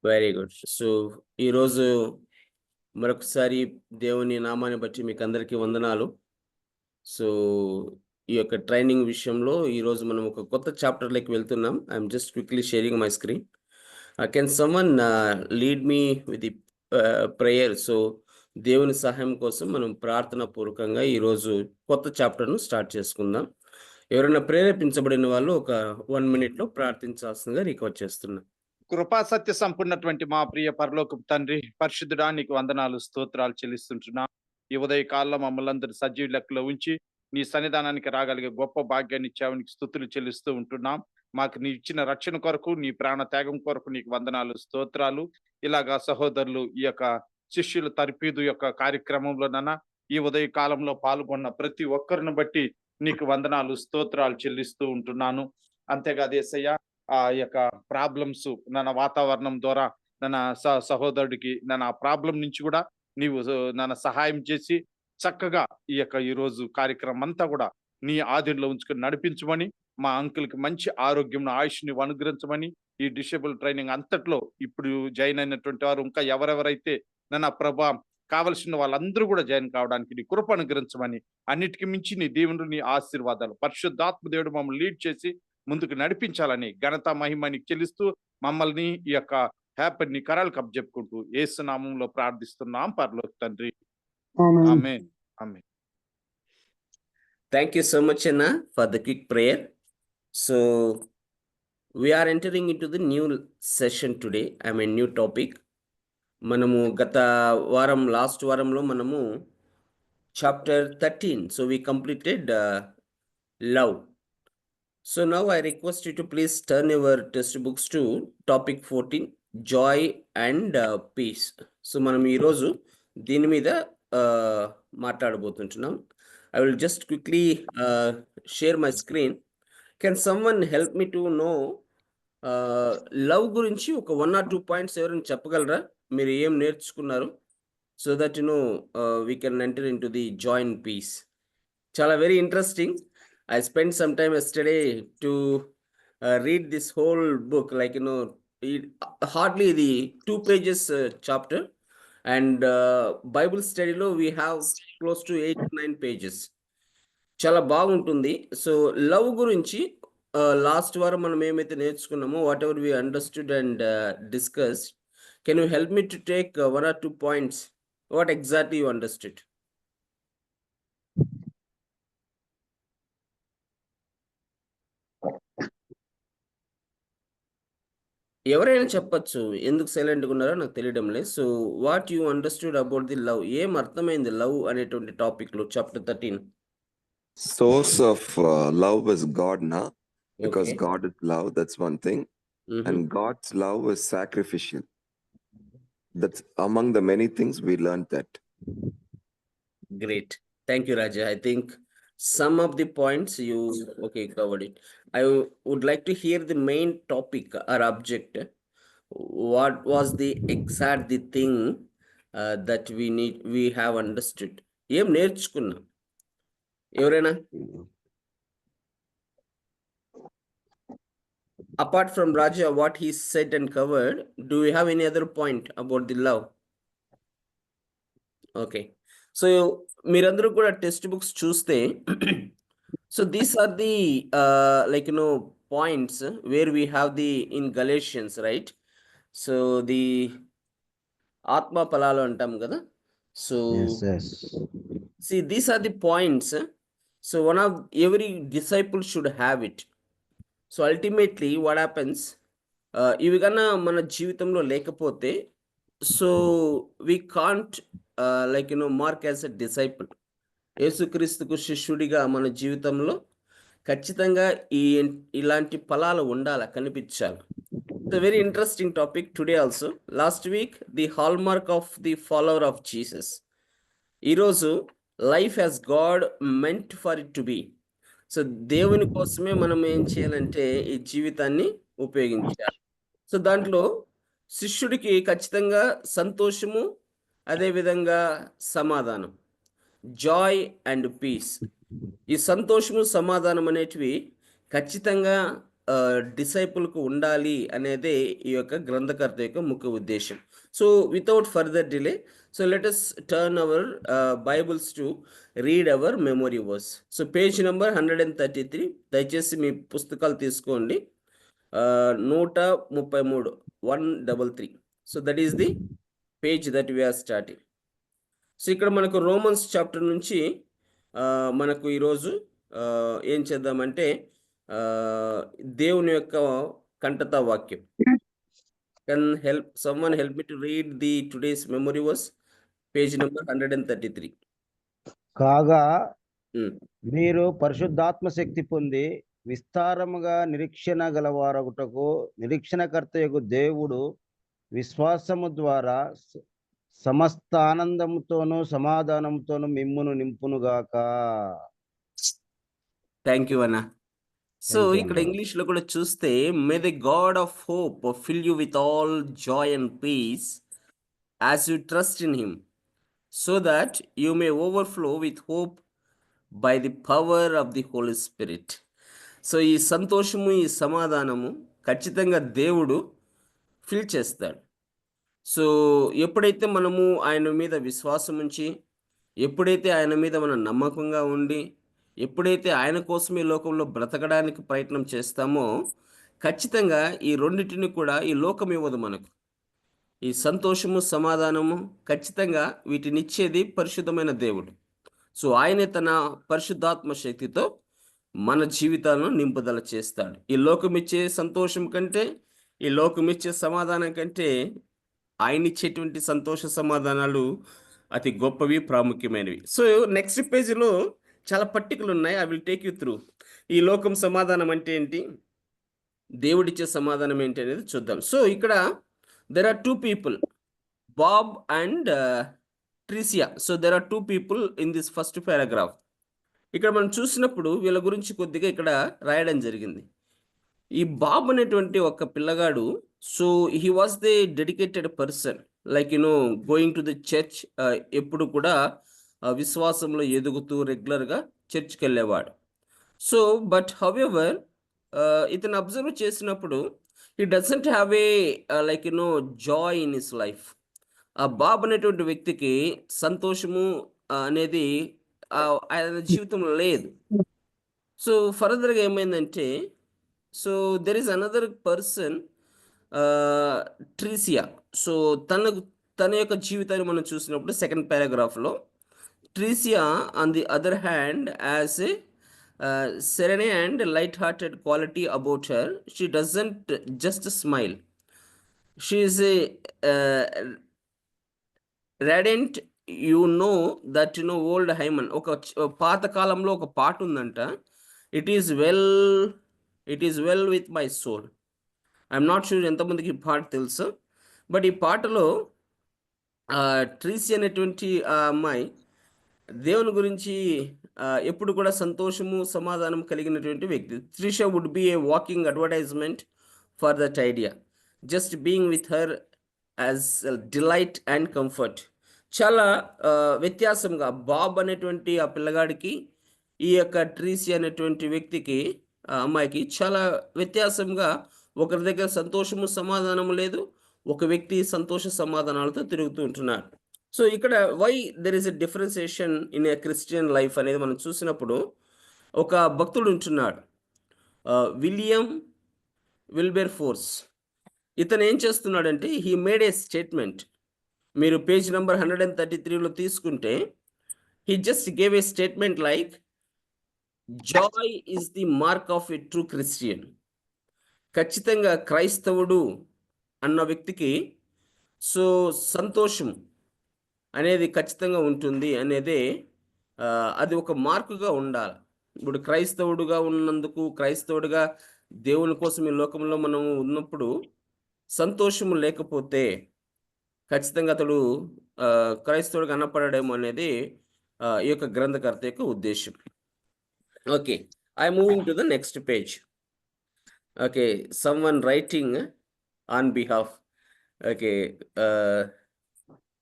Very good. So, ఈరోజు మరొకసారి దేవుని నామాన్ని బట్టి మీకందరికీ వందనాలు. సో, ఈ యొక్క ట్రైనింగ్ విషయంలో ఈరోజు మనం ఒక కొత్త చాప్టర్‌లోకి వెళ్తున్నాం. I'm just quickly sharing my screen. Can someone lead me with the prayer? So, దేవుని సహాయం కోసం మనం ప్రార్థన పూర్వకంగా ఈరోజు కొత్త చాప్టర్‌ను స్టార్ట్ చేసుకుందాం. ఎవరైనా ప్రేరేపించబడిన వాళ్ళు ఒక 1 మినిట్‌లో ప్రార్థించాల్సిందిగా రిక్వెస్ట్ చేస్తున్నా. కృపా సత్య సంపూర్ణటువంటి మా ప్రియ పరలోకపు తండ్రి, పరిశుద్ధుడా నీకు వందనాలు స్తోత్రాలు చెల్లిస్తుంటున్నా. ఈ ఉదయ కాలంలో మమ్మల్ని అందరి సజీవ లెక్కలో ఉంచి నీ సన్నిధానానికి రాగలిగే గొప్ప భాగ్యాన్ని ఇచ్చావు, నీకు స్తుతులు చెల్లిస్తూ ఉంటున్నాం. మాకు నీ ఇచ్చిన రక్షణ కొరకు, నీ ప్రాణ త్యాగం కొరకు నీకు వందనాలు స్తోత్రాలు. ఇలాగా సహోదరులు ఈ యొక్క శిష్యుల తర్పీదు యొక్క కార్యక్రమంలోనన్నా ఈ ఉదయ కాలంలో పాల్గొన్న ప్రతి ఒక్కరిని బట్టి నీకు వందనాలు స్తోత్రాలు చెల్లిస్తూ ఉంటున్నాను. అంతేకాదు యేసయ్య, ఆ యొక్క ప్రాబ్లమ్స్ నన్న వాతావరణం ద్వారా నన్న సహోదరుడికి నన్న ఆ ప్రాబ్లం నుంచి కూడా నీవు నన్ను సహాయం చేసి చక్కగా ఈ యొక్క ఈరోజు కార్యక్రమం అంతా కూడా నీ ఆధీనంలో ఉంచుకొని నడిపించమని, మా అంకుల్కి మంచి ఆరోగ్యం ఆయుష్ని అనుగ్రహించమని, ఈ డిసేబుల్ ట్రైనింగ్ అంతట్లో ఇప్పుడు జాయిన్ అయినటువంటి వారు ఇంకా ఎవరెవరైతే నన్న ప్రభా కావలసిన వాళ్ళందరూ కూడా జాయిన్ కావడానికి నీ కృప అనుగ్రహించమని, అన్నిటికీ మించి నీ దేవుడు నీ ఆశీర్వాదాలు పరిశుద్ధాత్మ దేవుడు మమ్మల్ని లీడ్ చేసి ముందుకు నడిపించాలని ఘనత మహిమ నీకు చెల్లిస్తూ మమ్మల్ని ఈ యొక్క హ్యాపీ నీ కరాలకు అప్పచెప్పుకుంటూ యేసు నామంలో ప్రార్థిస్తున్నాం పరలోక తండ్రి. ఆమేన్. ఆమేన్. Thank you so much, Anna, for the quick prayer. So, we are entering into the new session today. I mean, new topic. మనము గత వారం లాస్ట్ వారంలో మనము chapter 13. So, we completed love. So, now I request you to please turn your textbooks to topic 14, joy and peace. So, మనం ఈరోజు దీని మీద మాట్లాడబోతుంటున్నాం. I will just quickly share my screen. Can someone help me to know love గురించి ఒక 1 or 2 points ఎవరైనా చెప్పగలరా? మీరు ఏం నేర్చుకున్నారు? So that we can enter into the joy and peace. చాలా very interesting. I spent some time yesterday to read this whole book, like hardly the 2 pages chapter, and Bible స్టడీలో we have close to 8 to 9 pages. చాలా బాగుంటుంది. So love గురించి last వారం మనం ఏమైతే నేర్చుకున్నామో, whatever we understood and discussed, can you help me to take 1 or 2 points? What exactly you understood? ఎవరైనా చెప్పచ్చు. ఎందుకు సైలెంట్‌గా ఉన్నారో నాకు తెలియడం లేదు. So what you understood about the love? ఏం అర్థమైంది లవ్ అనేటువంటి టాపిక్‌లో chapter 13? Source of love is God, because Okay. God is love. That's one thing. Mm-hmm. And God's love is sacrificial. That's among the many things we learned that. Great. Thank you, Raja. I think some of the points you covered it. I would like to hear the main topic or object. What was the exact thing that we have understood? ఏం నేర్చుకున్నాం? ఎవరైనా? Apart from Raja, what he said and covered, do we have any other point about the love? Okay. So మీరందరూ కూడా text books చూస్తే so these are the points where we have the in Galatians, right? So the ఆత్మ ఫలాలు అంటాం కదా. సో see, these are the points. So one of every disciple should have it. So ultimately what happens, ఇవి కన్నా మన జీవితంలో లేకపోతే, so we can't mark as a disciple. యేసుక్రీస్తుకు శిష్యుడిగా మన జీవితంలో ఖచ్చితంగా ఇలాంటి ఫలాలు ఉండాలి, కనిపించాలి. It's very interesting topic today also. Last week the hallmark of the follower of Jesus. ఈరోజు life as God meant for it to be. So దేవుని కోసమే మనం ఏం చేయాలంటే ఈ జీవితాన్ని ఉపయోగించాలి. సో దాంట్లో శిష్యుడికి ఖచ్చితంగా సంతోషము, అదేవిధంగా సమాధానం, జాయ్ అండ్ పీస్. ఈ సంతోషము సమాధానం అనేటివి ఖచ్చితంగా డిసైపుల్కు ఉండాలి అనేదే ఈ యొక్క గ్రంథకర్త యొక్క ముఖ్య ఉద్దేశం. So without further delay, so let us turn our Bibles to read our memory verse. So page number 133, దయచేసి మీ పుస్తకాలు తీసుకోండి. 133, 133. So that is the page that we are starting. సో ఇక్కడ మనకు రోమన్స్ చాప్టర్ నుంచి మనకు ఈరోజు ఏం చేద్దామంటే దేవుని యొక్క కంటత వాక్యం. Can someone help me to read the today's memory verse, page number 133. కాగా ఉమ్, మీరు పరిశుద్ధాత్మ శక్తి పొంది విస్తారముగా నిరీక్షణ గలవారగుటకు నిరీక్షణకర్తయగు దేవుడు విశ్వాసము ద్వారా సమస్త ఆనందముతోనూ సమాధానంతోనూ మిమ్మును నింపునుగాక. థ్యాంక్ యూ అన్న. సో Thank you, ఇక్కడ అన్న. ఇంగ్లీష్ లో కూడా చూస్తే, may the God of hope fill you with all joy and peace as you trust in him, so that you may overflow with hope by the power of the Holi Spirit. So ఈ సంతోషము, ఈ సమాధానము ఖచ్చితంగా దేవుడు fill చేస్తాడు. So ఎప్పుడైతే మనము ఆయన మీద విశ్వాసం ఉంచి, ఎప్పుడైతే ఆయన మీద మనం నమ్మకంగా ఉండి, ఎప్పుడైతే ఆయన కోసం ఈ లోకంలో బ్రతకడానికి ప్రయత్నం చేస్తామో, ఖచ్చితంగా ఈ రెండింటిని కూడా ఈ లోకం ఇవ్వదు మనకు. ఈ సంతోషము, సమాధానము ఖచ్చితంగా వీటినిచ్చేది పరిశుద్ధమైన దేవుడు. సో ఆయనే తన పరిశుద్ధాత్మ శక్తితో మన జీవితాలను నింపుదల చేస్తాడు. ఈ లోకం ఇచ్చే సంతోషం కంటే, ఈ లోకం ఇచ్చే సమాధానం కంటే ఆయన ఇచ్చేటువంటి సంతోష సమాధానాలు అతి గొప్పవి, ప్రాముఖ్యమైనవి. సో నెక్స్ట్ పేజీలో చాలా పట్టికలు ఉన్నాయి. I will take you through. ఈ లోకం సమాధానం అంటే ఏంటి, దేవుడిచ్చే సమాధానం ఏంటి అనేది చూద్దాం. సో ఇక్కడ there are 2 people, Bob and Tricia. So there are 2 people in this first paragraph. ఇక్కడ మనం చూసినప్పుడు వీళ్ళ గురించి కొద్దిగా ఇక్కడ రాయడం జరిగింది. ఈ బాబ్ అనేటువంటి ఒక పిల్లగాడు, so he was the dedicated person, like going to the church, ఎప్పుడు కూడా విశ్వాసంలో ఎదుగుతూ రెగ్యులర్గా చర్చ్కి వెళ్ళేవాడు. సో బట్ హౌఎవర్ ఇతను అబ్జర్వ్ చేసినప్పుడు he doesn't have a like Joy in his life. ఆ బాబ్ అనేటువంటి వ్యక్తికి సంతోషము అనేది ఆయన జీవితంలో లేదు. సో ఫర్దర్గా ఏమైందంటే, so there is another person, Tricia. So తన యొక్క జీవితాన్ని మనం చూసినప్పుడు సెకండ్ పారాగ్రాఫ్లో, Tricia on the other hand as a serene and light-hearted quality about her. She doesn't just smile. She is a radiant. That old hymn, ఒక పాత కాలంలో ఒక పాట ఉందంట, it is well with my soul. I'm not sure ఎంతమందికి ఈ పాట తెలుసు, బట్ ఈ పాటలో ట్రీసీ అనేటువంటి ఆ అమ్మాయి దేవుని గురించి ఎప్పుడు కూడా సంతోషము, సమాధానం కలిగినటువంటి వ్యక్తి. Trisha would be a walking advertisement for that idea. Just being with her as delight and comfort. చాలా వ్యత్యాసంగా బాబ్ అనేటువంటి ఆ పిల్లగాడికి, ఈ యొక్క ట్రీసీ అనేటువంటి వ్యక్తికి, ఆ అమ్మాయికి చాలా వ్యత్యాసంగా, ఒకరి దగ్గర సంతోషము, సమాధానము లేదు, ఒక వ్యక్తి సంతోష సమాధానాలతో తిరుగుతూ ఉంటున్నాడు. సో ఇక్కడ why there is a differentiation in a Christian life అనేది మనం చూసినప్పుడు, ఒక భక్తుడు ఉంటున్నాడు, విలియం విల్బెర్ ఫోర్స్. ఇతను ఏం చేస్తున్నాడంటే, హీ మేడ్ ఏ స్టేట్మెంట్. మీరు పేజ్ నెంబర్ 133లో తీసుకుంటే, he just gave a statement like, Joy is the mark of a true Christian. ఖచ్చితంగా క్రైస్తవుడు అన్న వ్యక్తికి సో సంతోషం అనేది ఖచ్చితంగా ఉంటుంది అనేది, అది ఒక మార్కుగా ఉండాలి. ఇప్పుడు క్రైస్తవుడుగా ఉన్నందుకు, క్రైస్తవుడిగా దేవుని కోసం ఈ లోకంలో మనం ఉన్నప్పుడు సంతోషము లేకపోతే ఖచ్చితంగా అతడు క్రైస్తవుడిగా అనపడడేమో అనేది ఈ యొక్క గ్రంథకర్త యొక్క ఉద్దేశం. Okay, I moving to the next page. Okay, someone writing on behalf. Okay,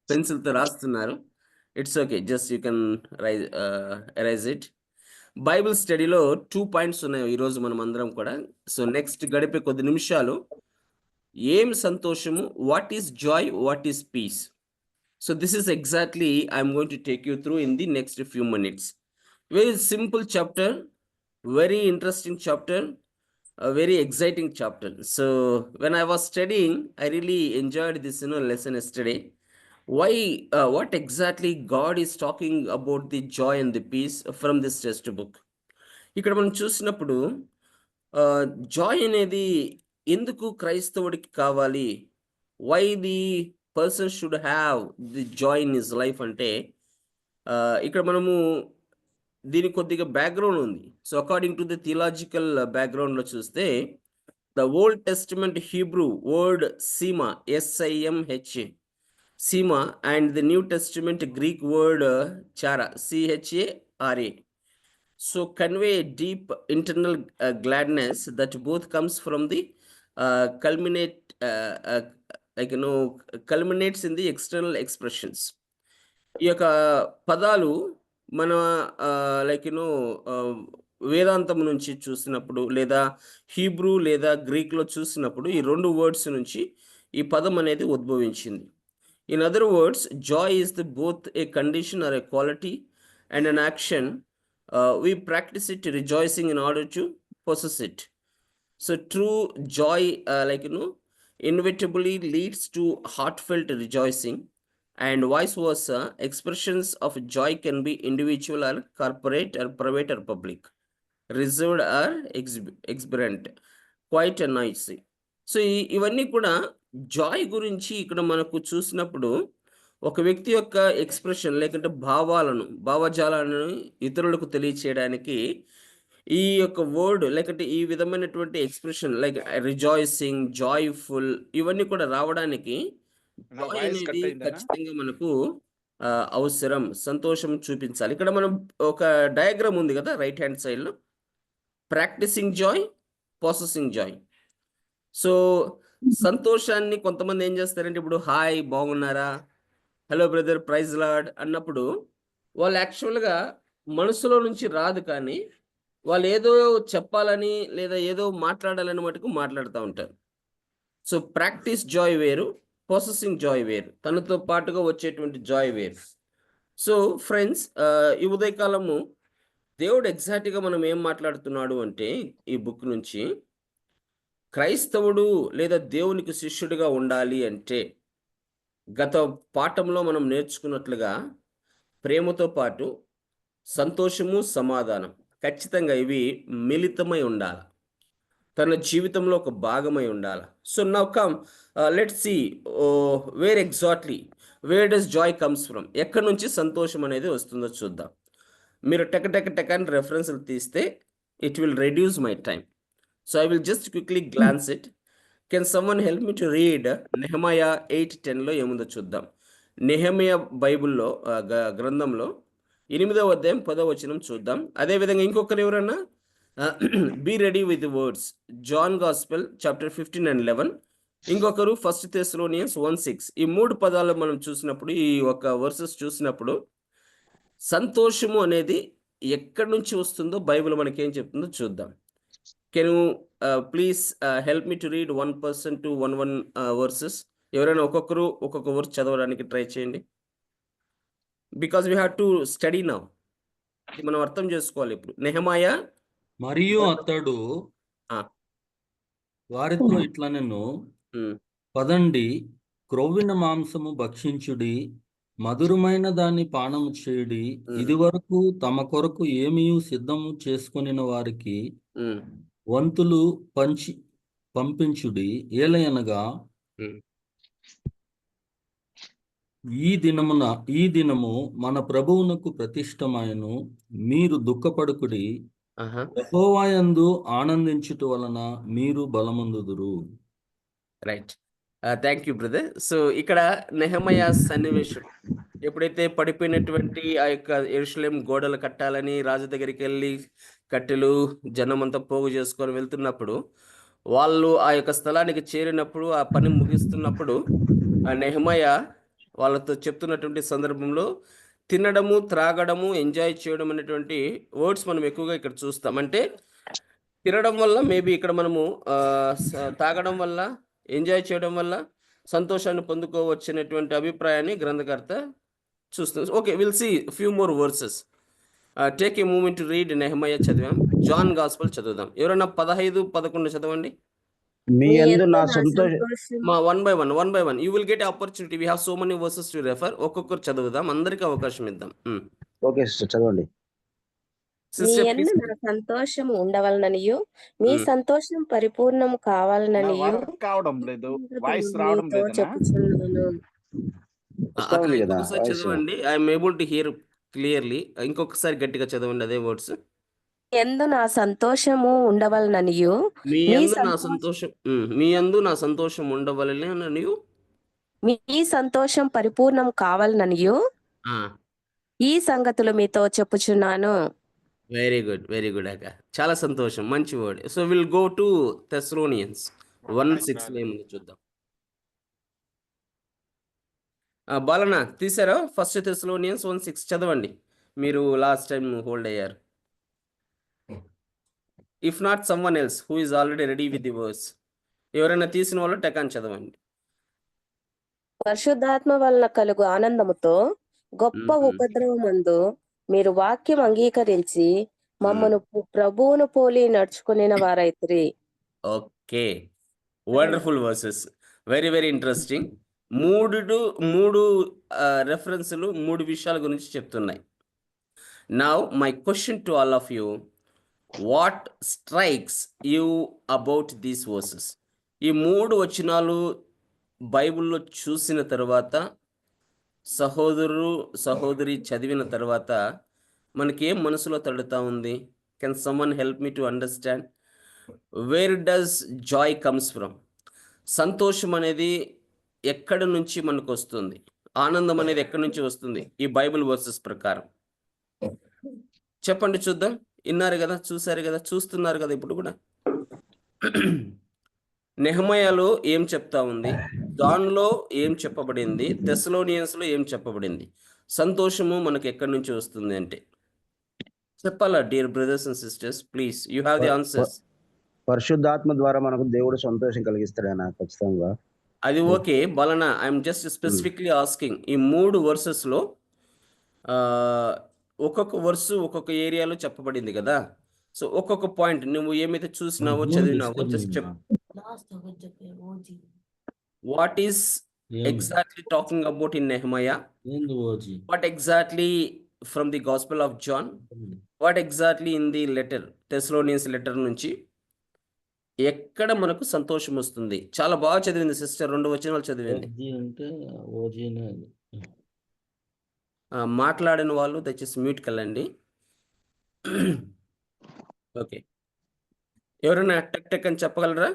పెన్సిల్తో రాస్తున్నారు. It's okay, just you can erase it. Bible స్టడీలో 2 పాయింట్స్ ఉన్నాయి ఈరోజు మనం అందరం కూడా. సో నెక్స్ట్ గడిపే కొద్ది నిమిషాలు ఏం సంతోషము, what is joy, what is peace. So this is exactly I'm going to take you through in the next few minutes. Very simple chapter, very interesting chapter, a very exciting chapter. So when I was studying, I really enjoyed this lesson yesterday. Why what exactly God is talking about the joy and the peace from this textbook. ఇక్కడ మనం చూసినప్పుడు Joy అనేది ఎందుకు క్రైస్తవుడికి కావాలి, why the person should have the joy in his life అంటే ఇక్కడ మనము దీనికి కొద్దిగా బ్యాక్గ్రౌండ్ ఉంది. So according to the theological బ్యాక్గ్రౌండ్లో చూస్తే the old testament Hebrew word సీమా, SIMHA, సీమా, and the new testament Greek word చారా, CHARA. So convey a deep internal gladness that both comes from the culminates in the external expressions. ఈ యొక్క పదాలు మన వేదాంతం నుంచి చూసినప్పుడు లేదా హీబ్రూ లేదా గ్రీక్లో చూసినప్పుడు ఈ 2 వర్డ్స్ నుంచి ఈ పదం అనేది ఉద్భవించింది. In other words, Joy is the both A condition or A quality and an action. We practice it rejoicing in order to possess it. So true joy inevitably leads to heartfelt rejoicing, and vice versa. Expressions of joy can be individual or corporate or private or public, reserved or exuberant, quite a noisy. So ఇవన్నీ కూడా Joy గురించి ఇక్కడ మనకు చూసినప్పుడు ఒక వ్యక్తి యొక్క expression లేకుంటే భావజాలను ఇతరులకు తెలియచేయడానికి ఈ యొక్క వర్డ్ లేకుంటే ఈ విధమైనటువంటి ఎక్స్ప్రెషన్ లైక్ రిజాయిసింగ్, జాయ్ఫుల్, ఇవన్నీ కూడా రావడానికి జాయ్ అనేది ఖచ్చితంగా మనకు అవసరం. సంతోషం చూపించాలి. ఇక్కడ మనం ఒక డయాగ్రామ్ ఉంది కదా రైట్ హ్యాండ్ సైడ్లో, practising joy, processing joy. So సంతోషాన్ని కొంతమంది ఏం చేస్తారంటే ఇప్పుడు హాయ్ బాగున్నారా, హలో బ్రదర్, ప్రైజ్ లార్డ్ అన్నప్పుడు వాళ్ళు యాక్చువల్గా మనసులో నుంచి రాదు, కానీ వాళ్ళు ఏదో చెప్పాలని లేదా ఏదో మాట్లాడాలని మటుకు మాట్లాడుతూ ఉంటారు. సో ప్రాక్టీస్ జాయ్ వేరు, ప్రాసెసింగ్ జాయ్ వేరు, తనతో పాటుగా వచ్చేటువంటి జాయ్ వేరు. సో ఫ్రెండ్స్, ఈ ఉదయకాలము దేవుడు ఎగ్జాక్ట్గా మనం ఏం మాట్లాడుతున్నాడు అంటే ఈ బుక్ నుంచి, క్రైస్తవుడు లేదా దేవునికి శిష్యుడిగా ఉండాలి అంటే గత పాఠంలో మనం నేర్చుకున్నట్లుగా ప్రేమతో పాటు సంతోషము, సమాధానం ఖచ్చితంగా ఇవి మిళితమై ఉండాలి, తన జీవితంలో ఒక భాగమై ఉండాలి. So now come let's see where does joy comes from. ఎక్కడి నుంచి సంతోషం అనేది వస్తుందో చూద్దాం. మీరు టక్ అని రెఫరెన్స్లు తీస్తే it will reduce my time. So I will just quickly glance it. Can someone help me to read Nehemiah 8:10లో ఏముందో చూద్దాం. నెహెమయా బైబుల్లో గ్రంథంలో 8వ అధ్యాయం 10వ వచనం చూద్దాం. అదేవిధంగా ఇంకొకరు ఎవరన్నా be ready with words, John gospel chapter 15 and 11. ఇంకొకరు 1 Thessalonians 1:6. ఈ 3 పదాలు మనం చూసినప్పుడు, ఈ ఒక వర్సెస్ చూసినప్పుడు సంతోషము అనేది ఎక్కడి నుంచి వస్తుందో బైబిల్ మనకేం చెప్తుందో చూద్దాం. Can you please help me to read 1 person to 1 versus. ఎవరైనా ఒక్కొక్కరు ఒక్కొక్క వర్స్ చదవడానికి ట్రై చేయండి. Because we have to study now. మనం అర్థం చేసుకోవాలి ఇప్పుడు. నెహెమయా మరియు అతడు వారితో ఇట్లనెను, పదండి, క్రొవ్విన మాంసము భక్షించుడి, మధురమైన దాన్ని పానము చేయుడి. ఇదివరకు తమ కొరకు ఏమీయు సిద్ధము చేసుకొనిన వారికి వంతులు పంపించుడి. ఏలయనగా ఈ దినము మన ప్రభువునకు ప్రతిష్టమాయను. మీరు దుఃఖపడుకుడి, యెహోవాయందు ఆనందించుట వలన మీరు బలమందుదురు. Right, thank you brother. So ఇక్కడ నెహెమయా సన్నివేశం ఎప్పుడైతే పడిపోయినటువంటి ఆ యొక్క యెరూషలేము గోడలు కట్టాలని రాజు దగ్గరికి వెళ్ళి కట్టెలు జనమంతా పోగు చేసుకొని వెళ్తున్నప్పుడు, వాళ్ళు ఆ యొక్క స్థలానికి చేరినప్పుడు, ఆ పని ముగిస్తున్నప్పుడు, ఆ నెహెమయా వాళ్ళతో చెప్తున్నటువంటి సందర్భంలో తినడము, త్రాగడము, ఎంజాయ్ చేయడం అనేటువంటి వర్డ్స్ మనం ఎక్కువగా ఇక్కడ చూస్తాం. అంటే తినడం వల్ల మేబీ ఇక్కడ మనము తాగడం వల్ల, ఎంజాయ్ చేయడం వల్ల సంతోషాన్ని పొందుకోవచ్చు అనేటువంటి అభిప్రాయాన్ని గ్రంథకర్త చూస్తుంది. Okay, will see few more verses. Take a moment to read Nehemiah చదివాం. జాన్ గాస్పల్ చదువుదాం. ఎవరైనా 15, 11 చదవండి. మీ మీ యందు యందు నా నా సంతోషం సంతోషం మా one by one you will get opportunity. We have so many versus to refer. ఒక్కొక్కరు చదువుదాం, అందరికీ అవకాశం ఇద్దాం. ఓకే సిస్టర్ చదవండి. మీ సిస్టర్ యందు ప్లీజ్. నా సంతోషము ఉండవలననియు మీ సంతోషం పరిపూర్ణము కావాలననియు వర్క్ కావడం లేదు, వాయిస్ రావడం మీతో లేదనా? చెప్పుచున్నాను. వస్తా ఉంది కదా ఇంకొకసారి వాయిస్. చదవండి. I'm able to hear clearly. ఇంకొకసారి గట్టిగా చదవండి అదే వర్డ్స్. మీ యందు నా సంతోషము ఉండవలననియు మీ మీ యందు నా సంతోషం సంతోషం మీ యందు నా సంతోషం ఉండవలెనని. మీ సంతోషం పరిపూర్ణం కావాలననియు ఈ సంగతులు మీతో చెప్పుచున్నాను. వెరీ గుడ్ అక్క, చాలా సంతోషం, మంచి word. So will go to Thessalonians 1:6 ఏముంది చూద్దాం. బాలనా తీసారా? ఫస్ట్ థెస్సలోనియన్స్ 1:6 చదవండి. మీరు లాస్ట్ టైం హోల్డ్ అయ్యారు. If not someone else who is already ready with the verse. ఎవరైనా తీసిన వాళ్ళు టెకాన్ చదవండి. పరిశుద్ధాత్మ వలన కలుగు ఆనందముతో గొప్ప ఉపద్రవమందు మీరు వాక్యం అంగీకరించి మమ్మను ప్రభువును పోలి నడుచుకునిన వారైత్రి. Okay, wonderful verses, very interesting. మూడు రెఫరెన్స్లు 3 విషయాల గురించి చెప్తున్నాయి. Now my question to all of you, what strikes you about these verses? ఈ 3 వచనాలు బైబిల్లో చూసిన తర్వాత, సహోదరి చదివిన తర్వాత మనకేం మనసులో తడుతా ఉంది? Can someone help me to understand where does joy comes from? సంతోషం అనేది ఎక్కడి నుంచి మనకు వస్తుంది? ఆనందం అనేది ఎక్కడి నుంచి వస్తుంది ఈ బైబిల్ వర్సెస్ ప్రకారం? చెప్పండి చూద్దాం. విన్నారు కదా, చూసారు కదా, చూస్తున్నారు కదా ఇప్పుడు కూడా. నెహెమయాలో ఏం చెప్తా ఉంది, దానిలో ఏం చెప్పబడింది, థెస్సలోనియన్స్లో ఏం చెప్పబడింది? సంతోషము మనకు ఎక్కడి నుంచి వస్తుంది అంటే చెప్పాలా? Dear brothers and sisters, please you have the answers. పరిశుద్ధాత్మ ద్వారా మనకు దేవుడు సంతోషం కలిగిస్తాడైనా ఖచ్చితంగా. అది okay Balana, I'm just specifically asking. ఈ 3 వర్సెస్లో ఒక్కొక్క వర్సు ఒక్కొక్క ఏరియాలో చెప్పబడింది కదా. సో ఒక్కొక్క పాయింట్ నువ్వు ఏమైతే చూసినావో, చదివినావో జస్ట్ చెప్పు. What is exactly talking about in Nehemiah? What exactly from the Gospel of John? What exactly in the letter, Thessalonians letter నుంచి ఎక్కడ మనకు సంతోషం వస్తుంది? చాలా బాగా చదివింది సిస్టర్, 2 వచనాలు చదివింది. మాట్లాడిన వాళ్ళు దయచేసి మ్యూట్కి వెళ్ళండి. ఓకే, ఎవరైనా టెక్ అని చెప్పగలరా?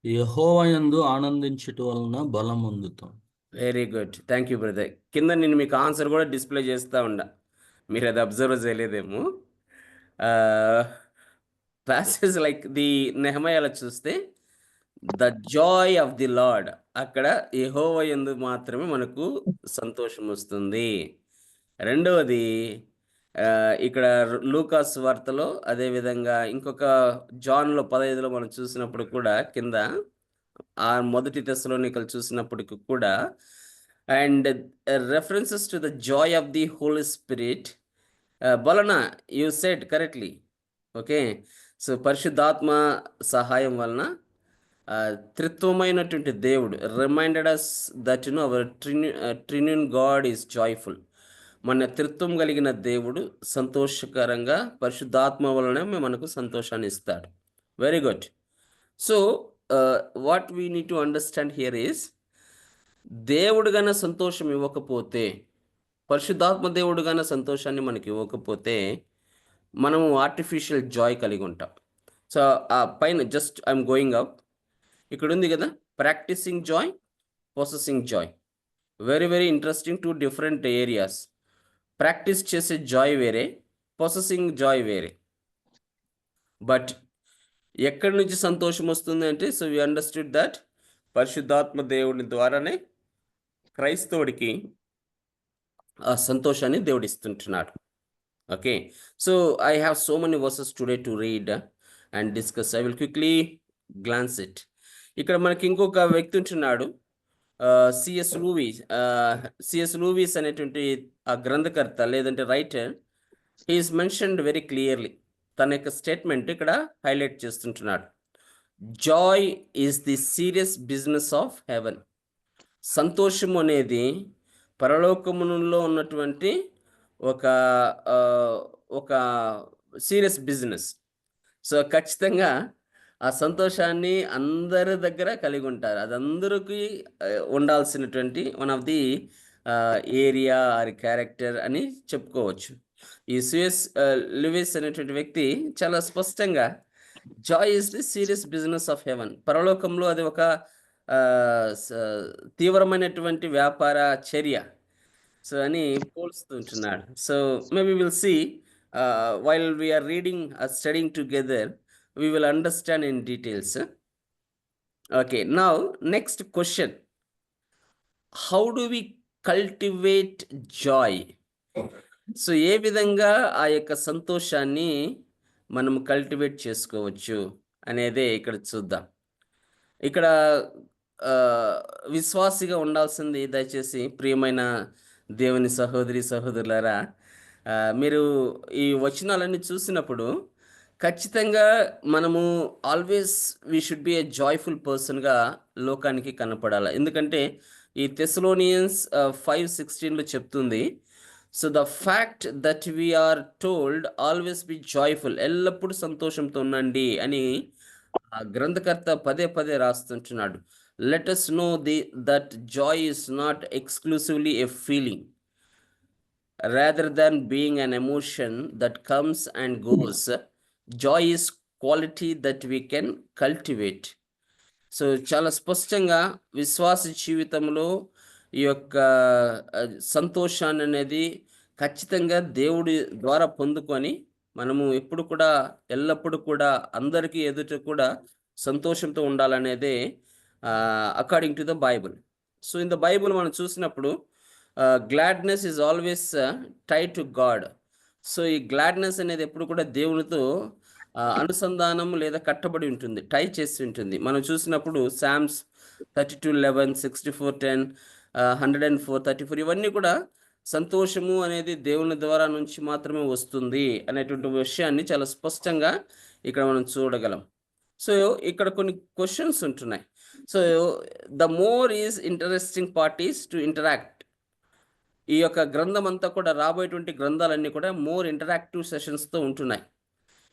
యెహోవాయందు ఆనందించుట వలన బలం పొందుతాం. Very good, thank you brother. కింద నేను మీకు ఆన్సర్ కూడా డిస్ప్లే చేస్తూ ఉండా, మీరు అది అబ్జర్వ్ చేయలేదేమో. ప్యాసేజ్ లైక్ ది నెహెమయాలో చూస్తే the joy of the lord, అక్కడ యెహోవా యందు మాత్రమే మనకు సంతోషం వస్తుంది. రెండవది ఇక్కడ లూకాస్ వార్తలో, అదేవిధంగా ఇంకొక జాన్లో 15లో మనం చూసినప్పుడు కూడా కింద ఆ మొదటి థెస్సలోనికలు చూసినప్పటికి కూడా, and references to the joy of the Holi spirit. Balana you said correctly. Okay, so పరిశుద్ధాత్మ సహాయం వలన త్రిత్వమైనటువంటి దేవుడు reminded us that our triune God is joyful. మన త్రిత్వం కలిగిన దేవుడు సంతోషకరంగా పరిశుద్ధాత్మ వలన మనకు సంతోషాన్ని ఇస్తాడు. Very good. So what we need to understand here is, దేవుడు గాన సంతోషం ఇవ్వకపోతే, పరిశుద్ధాత్మ దేవుడు గాన సంతోషాన్ని మనకి ఇవ్వకపోతే మనము ఆర్టిఫిషియల్ జాయ్ కలిగి ఉంటాం. సో ఆ పైన జస్ట్ ఐఎమ్ గోయింగ్ అప్, ఇక్కడ ఉంది కదా, practising joy, possessing joy. Very interesting, 2 different areas. Practice చేసే జాయ్ వేరే, పొసెసింగ్ జాయ్ వేరే. బట్ ఎక్కడి నుంచి సంతోషం వస్తుంది అంటే, సో వి అండర్స్టూడ్ దట్ పరిశుద్ధాత్మ దేవుని ద్వారానే క్రైస్తవుడికి ఆ సంతోషాన్ని దేవుడు ఇస్తుంటున్నాడు. Okay, so I have so many verses today to read and discuss. I will quickly glance it. ఇక్కడ మనకి ఇంకొక వ్యక్తి ఉంటున్నాడు, సిఎస్ లూయిస్ అనేటువంటి ఆ గ్రంథకర్త లేదంటే writer. He's mentioned very clearly. తన యొక్క స్టేట్మెంట్ ఇక్కడ హైలైట్ చేస్తుంటున్నాడు. Joy is the serious business of heaven. సంతోషం అనేది పరలోకములో ఉన్నటువంటి ఒక సీరియస్ బిజినెస్. సో ఖచ్చితంగా ఆ సంతోషాన్ని అందరి దగ్గర కలిగి ఉంటారు. అది అందరికీ ఉండాల్సినటువంటి one of the area or character అని చెప్పుకోవచ్చు. ఈ సిఎస్ లూయిస్ అనేటువంటి వ్యక్తి చాలా స్పష్టంగా joy is the serious business of heaven, పరలోకంలో అది ఒక తీవ్రమైనటువంటి వ్యాపార చర్య సో అని పోల్స్తుంటున్నాడు. So maybe will see while we're reading studying together we will understand in details. Okay, now next question. How do we cultivate joy? So ఏ విధంగా ఆ యొక్క సంతోషాన్ని మనం కల్టివేట్ చేసుకోవచ్చు అనేదే ఇక్కడ చూద్దాం. ఇక్కడ విశ్వాసిగా ఉండాల్సింది దయచేసి ప్రియమైన దేవుని సహోదరి సహోదరులారా, మీరు ఈ వచనాలన్నీ చూసినప్పుడు ఖచ్చితంగా మనము always we should be a joyful పర్సన్గా లోకానికి కనపడాలి. ఎందుకంటే ఈ Thessalonians 5:16 చెప్తుంది, so the fact that we're told always be joyful, ఎల్లప్పుడూ సంతోషంతో ఉండండి అని ఆ గ్రంథకర్త పదే పదే రాస్తుంటున్నాడు. Let us know that joy is not exclusively a feeling, rather than being an emotion that comes and goes. Joy is quality that we can cultivate. So చాలా స్పష్టంగా విశ్వాస జీవితంలో ఈ యొక్క సంతోషాన్ని అనేది ఖచ్చితంగా దేవుడి ద్వారా పొందుకొని మనము ఎప్పుడు కూడా ఎల్లప్పుడూ కూడా అందరికీ ఎదుట కూడా సంతోషంతో ఉండాలనేదే according to the Bible. So in the Bible మనం చూసినప్పుడు gladness is always tied to God. So ఈ గ్లాడ్నెస్ అనేది ఎప్పుడు కూడా దేవునితో అనుసంధానం లేదా కట్టబడి ఉంటుంది, టై చేసి ఉంటుంది. మనం చూసినప్పుడు Psalms 32:11, 64:10, 104:34 ఇవన్నీ కూడా సంతోషము అనేది దేవుని ద్వారా నుంచి మాత్రమే వస్తుంది అనేటువంటి విషయాన్ని చాలా స్పష్టంగా ఇక్కడ మనం చూడగలం. సో ఇక్కడ కొన్ని క్వశ్చన్స్ ఉంటున్నాయి. So the more is interesting parties to interact. ఈ యొక్క గ్రంథం అంతా కూడా రాబోయేటువంటి గ్రంథాలన్నీ కూడా మోర్ ఇంటరాక్టివ్ సెషన్స్తో ఉంటున్నాయి.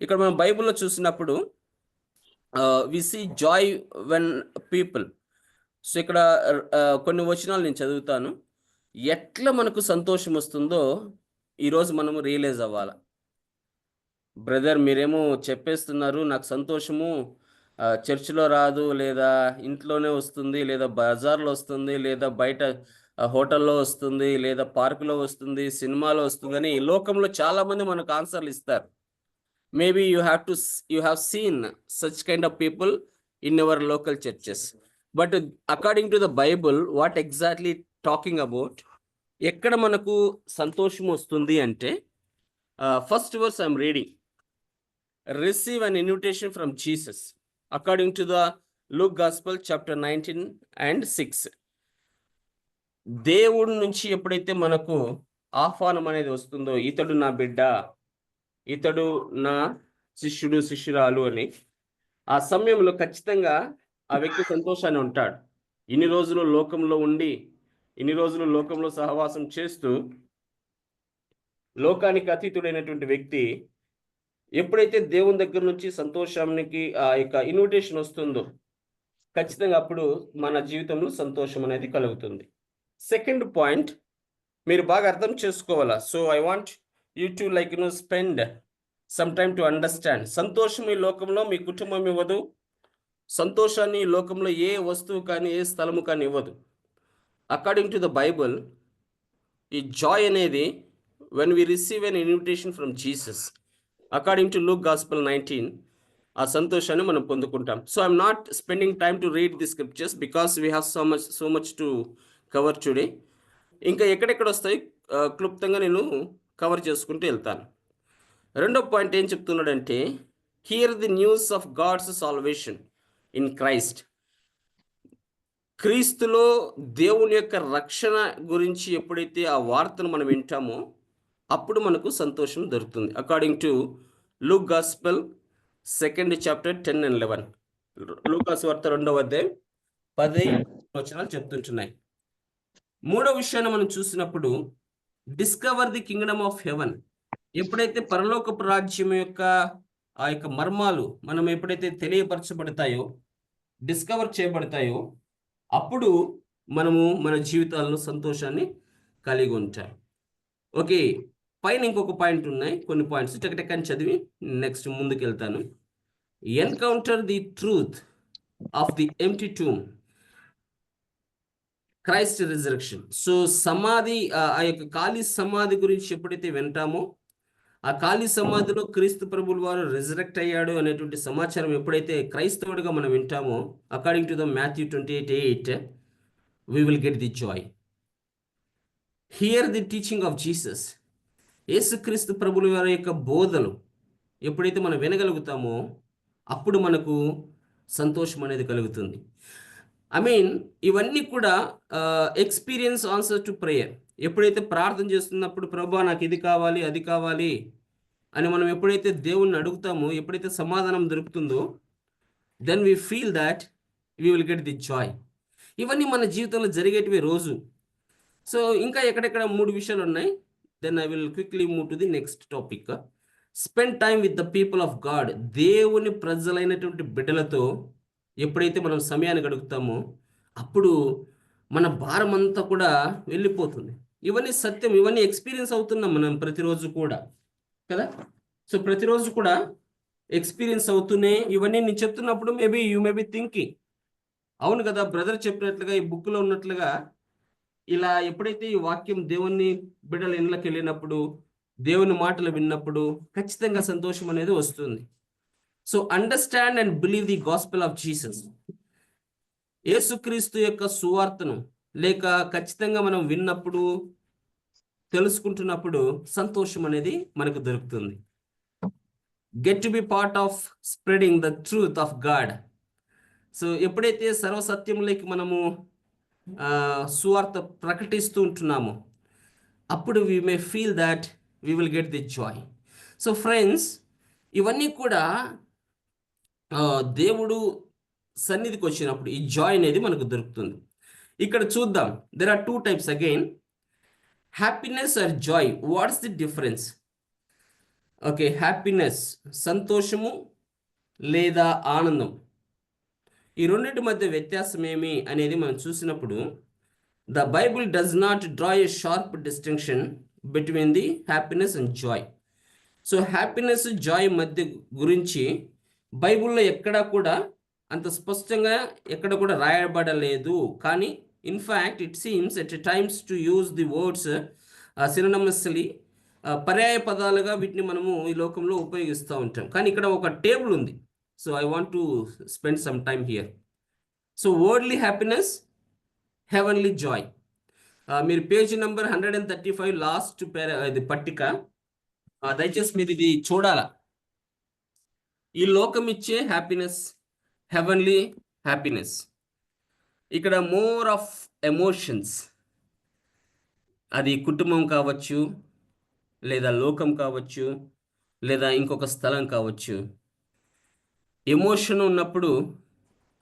ఇక్కడ మనం బైబిల్లో చూసినప్పుడు we see joy when people. So ఇక్కడ కొన్ని వచనాలు నేను చదువుతాను. ఎట్లా మనకు సంతోషం వస్తుందో ఈరోజు మనము రియలైజ్ అవ్వాలి. బ్రదర్ మీరేమో చెప్పేస్తున్నారు నాకు సంతోషము చర్చిలో రాదు, లేదా ఇంట్లోనే వస్తుంది, లేదా బజార్లో వస్తుంది, లేదా బయట హోటల్లో వస్తుంది, లేదా పార్కులో వస్తుంది, సినిమాలో వస్తుంది అని లోకంలో చాలామంది మనకు ఆన్సర్లు ఇస్తారు. Maybe you have seen such kind of people in our local churches. But according to the Bible, what exactly talking about? ఎక్కడ మనకు సంతోషం వస్తుంది అంటే first verse I'm reading. Receive an invitation from Jesus according to the Luke Gospel chapter 19 and 6. దేవుడి నుంచి ఎప్పుడైతే మనకు ఆహ్వానం అనేది వస్తుందో, ఇతడు నా బిడ్డ, ఇతడు నా శిష్యుడు శిష్యురాలు అని, ఆ సమయంలో ఖచ్చితంగా ఆ వ్యక్తి సంతోషాన్ని ఉంటాడు. ఇన్ని రోజులు లోకంలో ఉండి, ఇన్ని రోజులు లోకంలో సహవాసం చేస్తూ లోకానికి అతీతుడైనటువంటి వ్యక్తి ఎప్పుడైతే దేవుని దగ్గర నుంచి సంతోషానికి ఆ యొక్క ఇన్విటేషన్ వస్తుందో ఖచ్చితంగా అప్పుడు మన జీవితంలో సంతోషం అనేది కలుగుతుంది. సెకండ్ పాయింట్ మీరు బాగా అర్థం చేసుకోవాలా. So I want you to spend some time to understand. సంతోషం ఈ లోకంలో మీ కుటుంబం ఇవ్వదు, సంతోషాన్ని ఈ లోకంలో ఏ వస్తువు కానీ ఏ స్థలము కానీ ఇవ్వదు. అకార్డింగ్ టు ద బైబుల్, ఈ జాయ్ అనేది when we receive an invitation from Jesus, according to Luke Gospel 19, ఆ సంతోషాన్ని మనం పొందుకుంటాం. So I'm not spending time to read the scriptures because we have so much to cover today. ఇంకా ఎక్కడెక్కడ వస్తాయి క్లుప్తంగా నేను కవర్ చేసుకుంటూ వెళ్తాను. రెండో పాయింట్ ఏం చెప్తున్నాడంటే, hear the news of God's salvation in Christ. క్రీస్తులో దేవుని యొక్క రక్షణ గురించి ఎప్పుడైతే ఆ వార్తను మనం వింటామో అప్పుడు మనకు సంతోషం దొరుకుతుంది. According to Luke gospel 2nd chapter 10 and 11. లూకాసు వార్త 2వ అధ్యాయం 10 వచనాలు చెప్తుంటున్నాయి. మూడో విషయాన్ని మనం చూసినప్పుడు, discover the Kingdom of haven. ఎప్పుడైతే పరలోకపు రాజ్యం యొక్క ఆ యొక్క మర్మాలు మనం ఎప్పుడైతే తెలియపరచబడతాయో, డిస్కవర్ చేయబడతాయో, అప్పుడు మనము మన జీవితాల్లో సంతోషాన్ని కలిగి ఉంటాం. ఓకే, పైన ఇంకొక పాయింట్ ఉన్నాయి, కొన్ని పాయింట్స్ టెక్కని చదివి నెక్స్ట్ ముందుకు వెళ్తాను. Encounter the truth of the empty tomb, Christ resurrection. So సమాధి, ఆ యొక్క ఖాళీ సమాధి గురించి ఎప్పుడైతే వింటామో, ఆ ఖాళీ సమాధిలో క్రీస్తు ప్రభువుల వారు రిజరెక్ట్ అయ్యాడు అనేటువంటి సమాచారం ఎప్పుడైతే క్రైస్తవుడిగా మనం వింటామో, according to the Matthew 28:8, we will get the joy. Hear the teaching of Jesus. యేసుక్రీస్తు ప్రభువుల వారి యొక్క బోధలు ఎప్పుడైతే మనం వినగలుగుతామో అప్పుడు మనకు సంతోషం అనేది కలుగుతుంది. ఇవన్నీ కూడా ఎక్స్పీరియన్స్ ఆన్సర్ టు ప్రేయర్. ఎప్పుడైతే ప్రార్థన చేస్తున్నప్పుడు, ప్రభా నాకు ఇది కావాలి, అది కావాలి అని మనం ఎప్పుడైతే దేవుణ్ణి అడుగుతామో, ఎప్పుడైతే సమాధానం దొరుకుతుందో, then we feel that we will get the joy. ఇవన్నీ మన జీవితంలో జరిగేటివి రోజు. సో ఇంకా ఎక్కడెక్కడ 3 విషయాలు ఉన్నాయి. Then I will quickly move to the next topic. Spend time with the people of God. దేవుని ప్రజలైనటువంటి బిడ్డలతో ఎప్పుడైతే మనం సమయాన్ని గడుపుతామో అప్పుడు మన భారం అంతా కూడా వెళ్ళిపోతుంది. ఇవన్నీ సత్యం, ఇవన్నీ ఎక్స్పీరియన్స్ అవుతున్నాం మనం ప్రతిరోజు కూడా కదా. సో ప్రతిరోజు కూడా ఎక్స్పీరియన్స్ అవుతూనే ఇవన్నీ నేను చెప్తున్నప్పుడు maybe you may be thinking, అవును కదా బ్రదర్ చెప్పినట్లుగా, ఈ బుక్లో ఉన్నట్లుగా ఇలా ఎప్పుడైతే ఈ వాక్యం దేవుని బిడ్డల ఇళ్ళకి వెళ్ళినప్పుడు, దేవుని మాటలు విన్నప్పుడు ఖచ్చితంగా సంతోషం అనేది వస్తుంది. So understand and believe the gospel of Jesus. యేసుక్రీస్తు యొక్క సువార్తను లేక ఖచ్చితంగా మనం విన్నప్పుడు, తెలుసుకుంటున్నప్పుడు సంతోషం అనేది మనకు దొరుకుతుంది. Get to be part of spreading the truth of God. So ఎప్పుడైతే సర్వసత్యంలోకి మనము సువార్త ప్రకటిస్తూ ఉంటున్నామో అప్పుడు we may feel that we will get the Joy. So friends, ఇవన్నీ కూడా దేవుడు సన్నిధికి వచ్చినప్పుడు ఈ జాయ్ అనేది మనకు దొరుకుతుంది. ఇక్కడ చూద్దాం, there are 2 types again. Happiness or joy, what's the difference? Okay, happiness సంతోషము లేదా ఆనందం, ఈ రెండింటి మధ్య వ్యత్యాసం ఏమి అనేది మనం చూసినప్పుడు, the Bible does not draw a sharp distinction between the happiness and Joy. So happiness, Joy మధ్య గురించి బైబుల్లో ఎక్కడా కూడా అంత స్పష్టంగా ఎక్కడ కూడా రాయబడలేదు. కానీ in fact it seems at times to use the words synonymously, పర్యాయ పదాలుగా వీటిని మనము ఈ లోకంలో ఉపయోగిస్తూ ఉంటాం. కానీ ఇక్కడ ఒక టేబుల్ ఉంది. So I want to spend some time here. So worldly happiness, heavenly Joy. మీరు పేజ్ నెంబర్ 135 లాస్ట్ ఇది పట్టిక, దయచేసి మీరు ఇది చూడాలా. ఈ లోకం ఇచ్చే హ్యాపీనెస్, హెవెన్లీ హ్యాపీనెస్. ఇక్కడ మోర్ ఆఫ్ ఎమోషన్స్, అది కుటుంబం కావచ్చు, లేదా లోకం కావచ్చు, లేదా ఇంకొక స్థలం కావచ్చు. ఎమోషన్ ఉన్నప్పుడు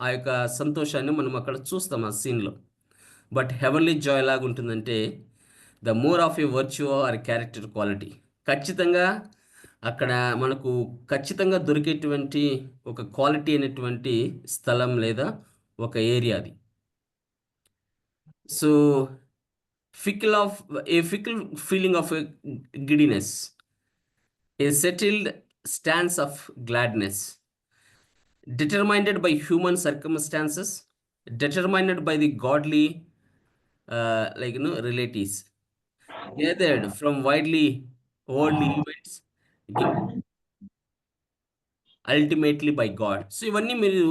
ఆ యొక్క సంతోషాన్ని మనం అక్కడ చూస్తాం ఆ సీన్లో. బట్ హెవెన్లీ జాయ్ లాగా ఉంటుందంటే the more of a virtue or character quality. ఖచ్చితంగా అక్కడ మనకు ఖచ్చితంగా దొరికేటువంటి ఒక క్వాలిటీ అనేటువంటి స్థలం లేదా ఒక ఏరియా అది. So fickle feeling of giddiness, a settled stance of gladness, determined by human circumstances, determined by the godly relatives, gathered from widely worldly events, ultimately by God. So ఇవన్నీ మీరు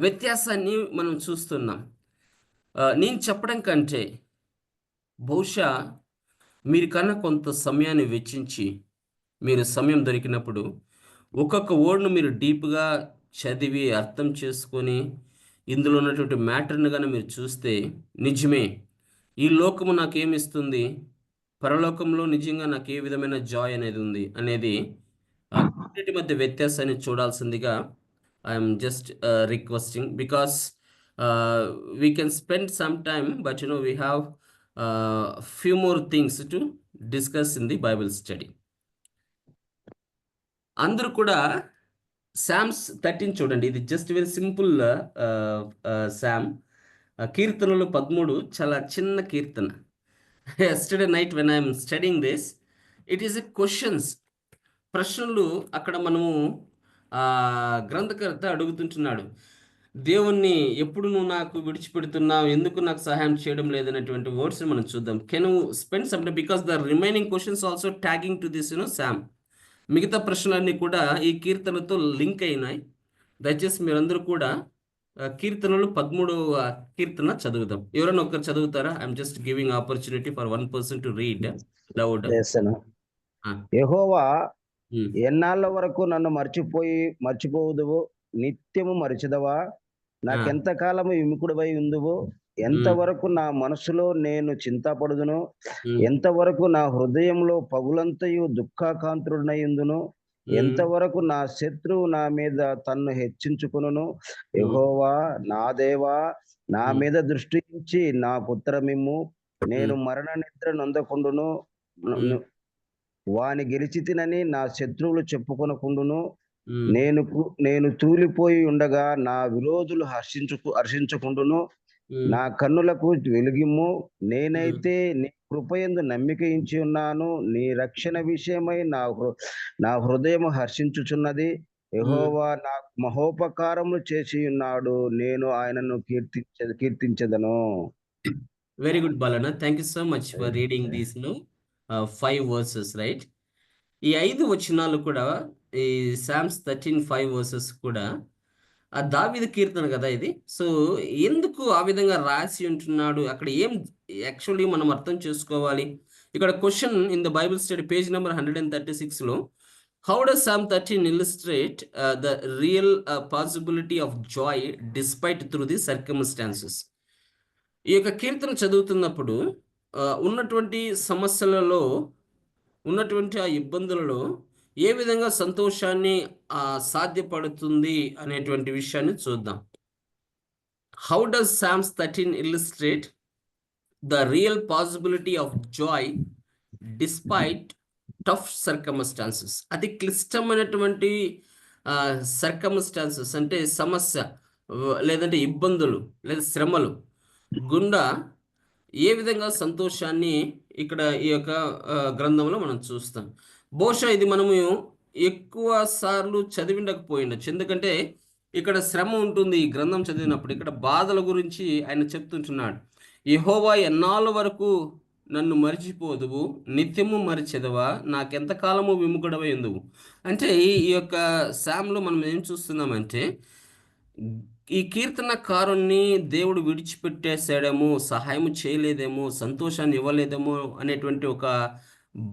వ్యత్యాసాన్ని మనం చూస్తున్నాం. నేను చెప్పడం కంటే బహుశా మీరు కన్నా కొంత సమయాన్ని వెచ్చించి మీరు సమయం దొరికినప్పుడు ఒక్కొక్క వర్డ్ను మీరు డీప్గా చదివి అర్థం చేసుకొని ఇందులో ఉన్నటువంటి మ్యాటర్ని కానీ మీరు చూస్తే నిజమే ఈ లోకము నాకేమిస్తుంది, పరలోకంలో నిజంగా నాకు ఏ విధమైన జాయ్ అనేది ఉంది అనేది ఆ రెండింటి మధ్య వ్యత్యాసాన్ని చూడాల్సిందిగా I'm just requesting because we can spend some time but we have few more things to discuss in the Bible study. అందరూ కూడా సామ్స్ 13 చూడండి. ఇది జస్ట్ వెరీ సింపుల్ సామ్. కీర్తనలు 13 చాలా చిన్న కీర్తన. Yesterday night when I'm studying this it is a questions, ప్రశ్నలు అక్కడ మనము గ్రంథకర్త అడుగుతుంటున్నాడు, దేవుణ్ణి ఎప్పుడు నువ్వు నాకు విడిచిపెడుతున్నావు, ఎందుకు నాకు సహాయం చేయడం లేదనేటువంటి వర్డ్స్ మనం చూద్దాం. Can you spend some time because the remaining questions also tagging to this psalm. మిగతా ప్రశ్నలన్నీ కూడా ఈ కీర్తనతో లింక్ అయినాయి. దయచేసి మీరందరూ కూడా కీర్తనలు 13వ కీర్తన చదువుదాం. ఎవరైనా ఒకరు చదువుతారా? I'm just giving opportunity for 1 person to read loud. చేస్తాను. యెహోవా, ఎన్నాళ్ళ వరకు నన్ను మర్చిపోవుదువు, నిత్యము మరిచెదవా? నాకెంత కాలము విముఖుడివై ఉందువు? ఎంతవరకు నా మనసులో నేను చింతపడుదును? ఎంతవరకు నా హృదయంలో పగులంతయు దుఃఖాకాంతుడనై ఉందును? ఎంతవరకు నా శత్రువు నా మీద తన్ను హెచ్చించుకును? యెహోవా నా దేవా, నా మీద దృష్టి ఉంచి నాకు ఉత్తరమిమ్ము. నేను మరణ నిద్ర నొందకుండును, వాని గెలిచితినని నా శత్రువులు చెప్పుకొనకుండును. నేను తూలిపోయి ఉండగా నా విరోధులు హర్షించకుండును. నా కన్నులకు వెలుగిమ్ము. నేనైతే నీ కృపయందు నమ్మిక ఉంచి ఉన్నాను. నీ రక్షణ విషయమై నా హృదయం హర్షించుచున్నది. యెహోవా నాకు మహోపకారములు చేసి ఉన్నాడు, నేను ఆయనను కీర్తించెదను. Very good Balanna, thank you so much for reading these 5 verses, right? ఈ 5 వచనాలు కూడా ఈ సామ్స్ 13 5 verses కూడా ఆ దావీదు కీర్తన కదా ఇది. సో ఎందుకు ఆ విధంగా రాసి ఉంటున్నాడు, అక్కడ ఏం యాక్చువల్లీ మనం అర్థం చేసుకోవాలి. ఇక్కడ question in the Bible study page number 136లో, how does psalm 13 illustrate the real possibility of joy despite through the circumstances? ఈ యొక్క కీర్తన చదువుతున్నప్పుడు ఉన్నటువంటి సమస్యలలో, ఉన్నటువంటి ఆ ఇబ్బందులలో ఏ విధంగా సంతోషాన్ని సాధ్యపడుతుంది అనేటువంటి విషయాన్ని చూద్దాం. How does Psalms 13 illustrate the real possibility of joy despite tough circumstances? అతి క్లిష్టమైనటువంటి సర్కమ్స్టాన్సెస్ అంటే సమస్య, లేదంటే ఇబ్బందులు లేదా శ్రమలు గుండా ఏ విధంగా సంతోషాన్ని ఇక్కడ ఈ యొక్క గ్రంథంలో మనం చూస్తాం. బహుశా ఇది మనము ఎక్కువ సార్లు చదివిండకపోయిండొచ్చు, ఎందుకంటే ఇక్కడ శ్రమ ఉంటుంది ఈ గ్రంథం చదివినప్పుడు. ఇక్కడ బాధల గురించి ఆయన చెప్తుంటున్నాడు. యెహోవా ఎన్నాళ్ళ వరకు నన్ను మరిచిపోదువు, నిత్యము మరిచెదవా? నాకెంత కాలము విముఖుడవై ఉందువు? అంటే ఈ యొక్క సామ్లో మనం ఏం చూస్తున్నామంటే, ఈ కీర్తనకారుణ్ణి దేవుడు విడిచిపెట్టేసాడేమో, సహాయం చేయలేదేమో, సంతోషాన్ని ఇవ్వలేదేమో అనేటువంటి ఒక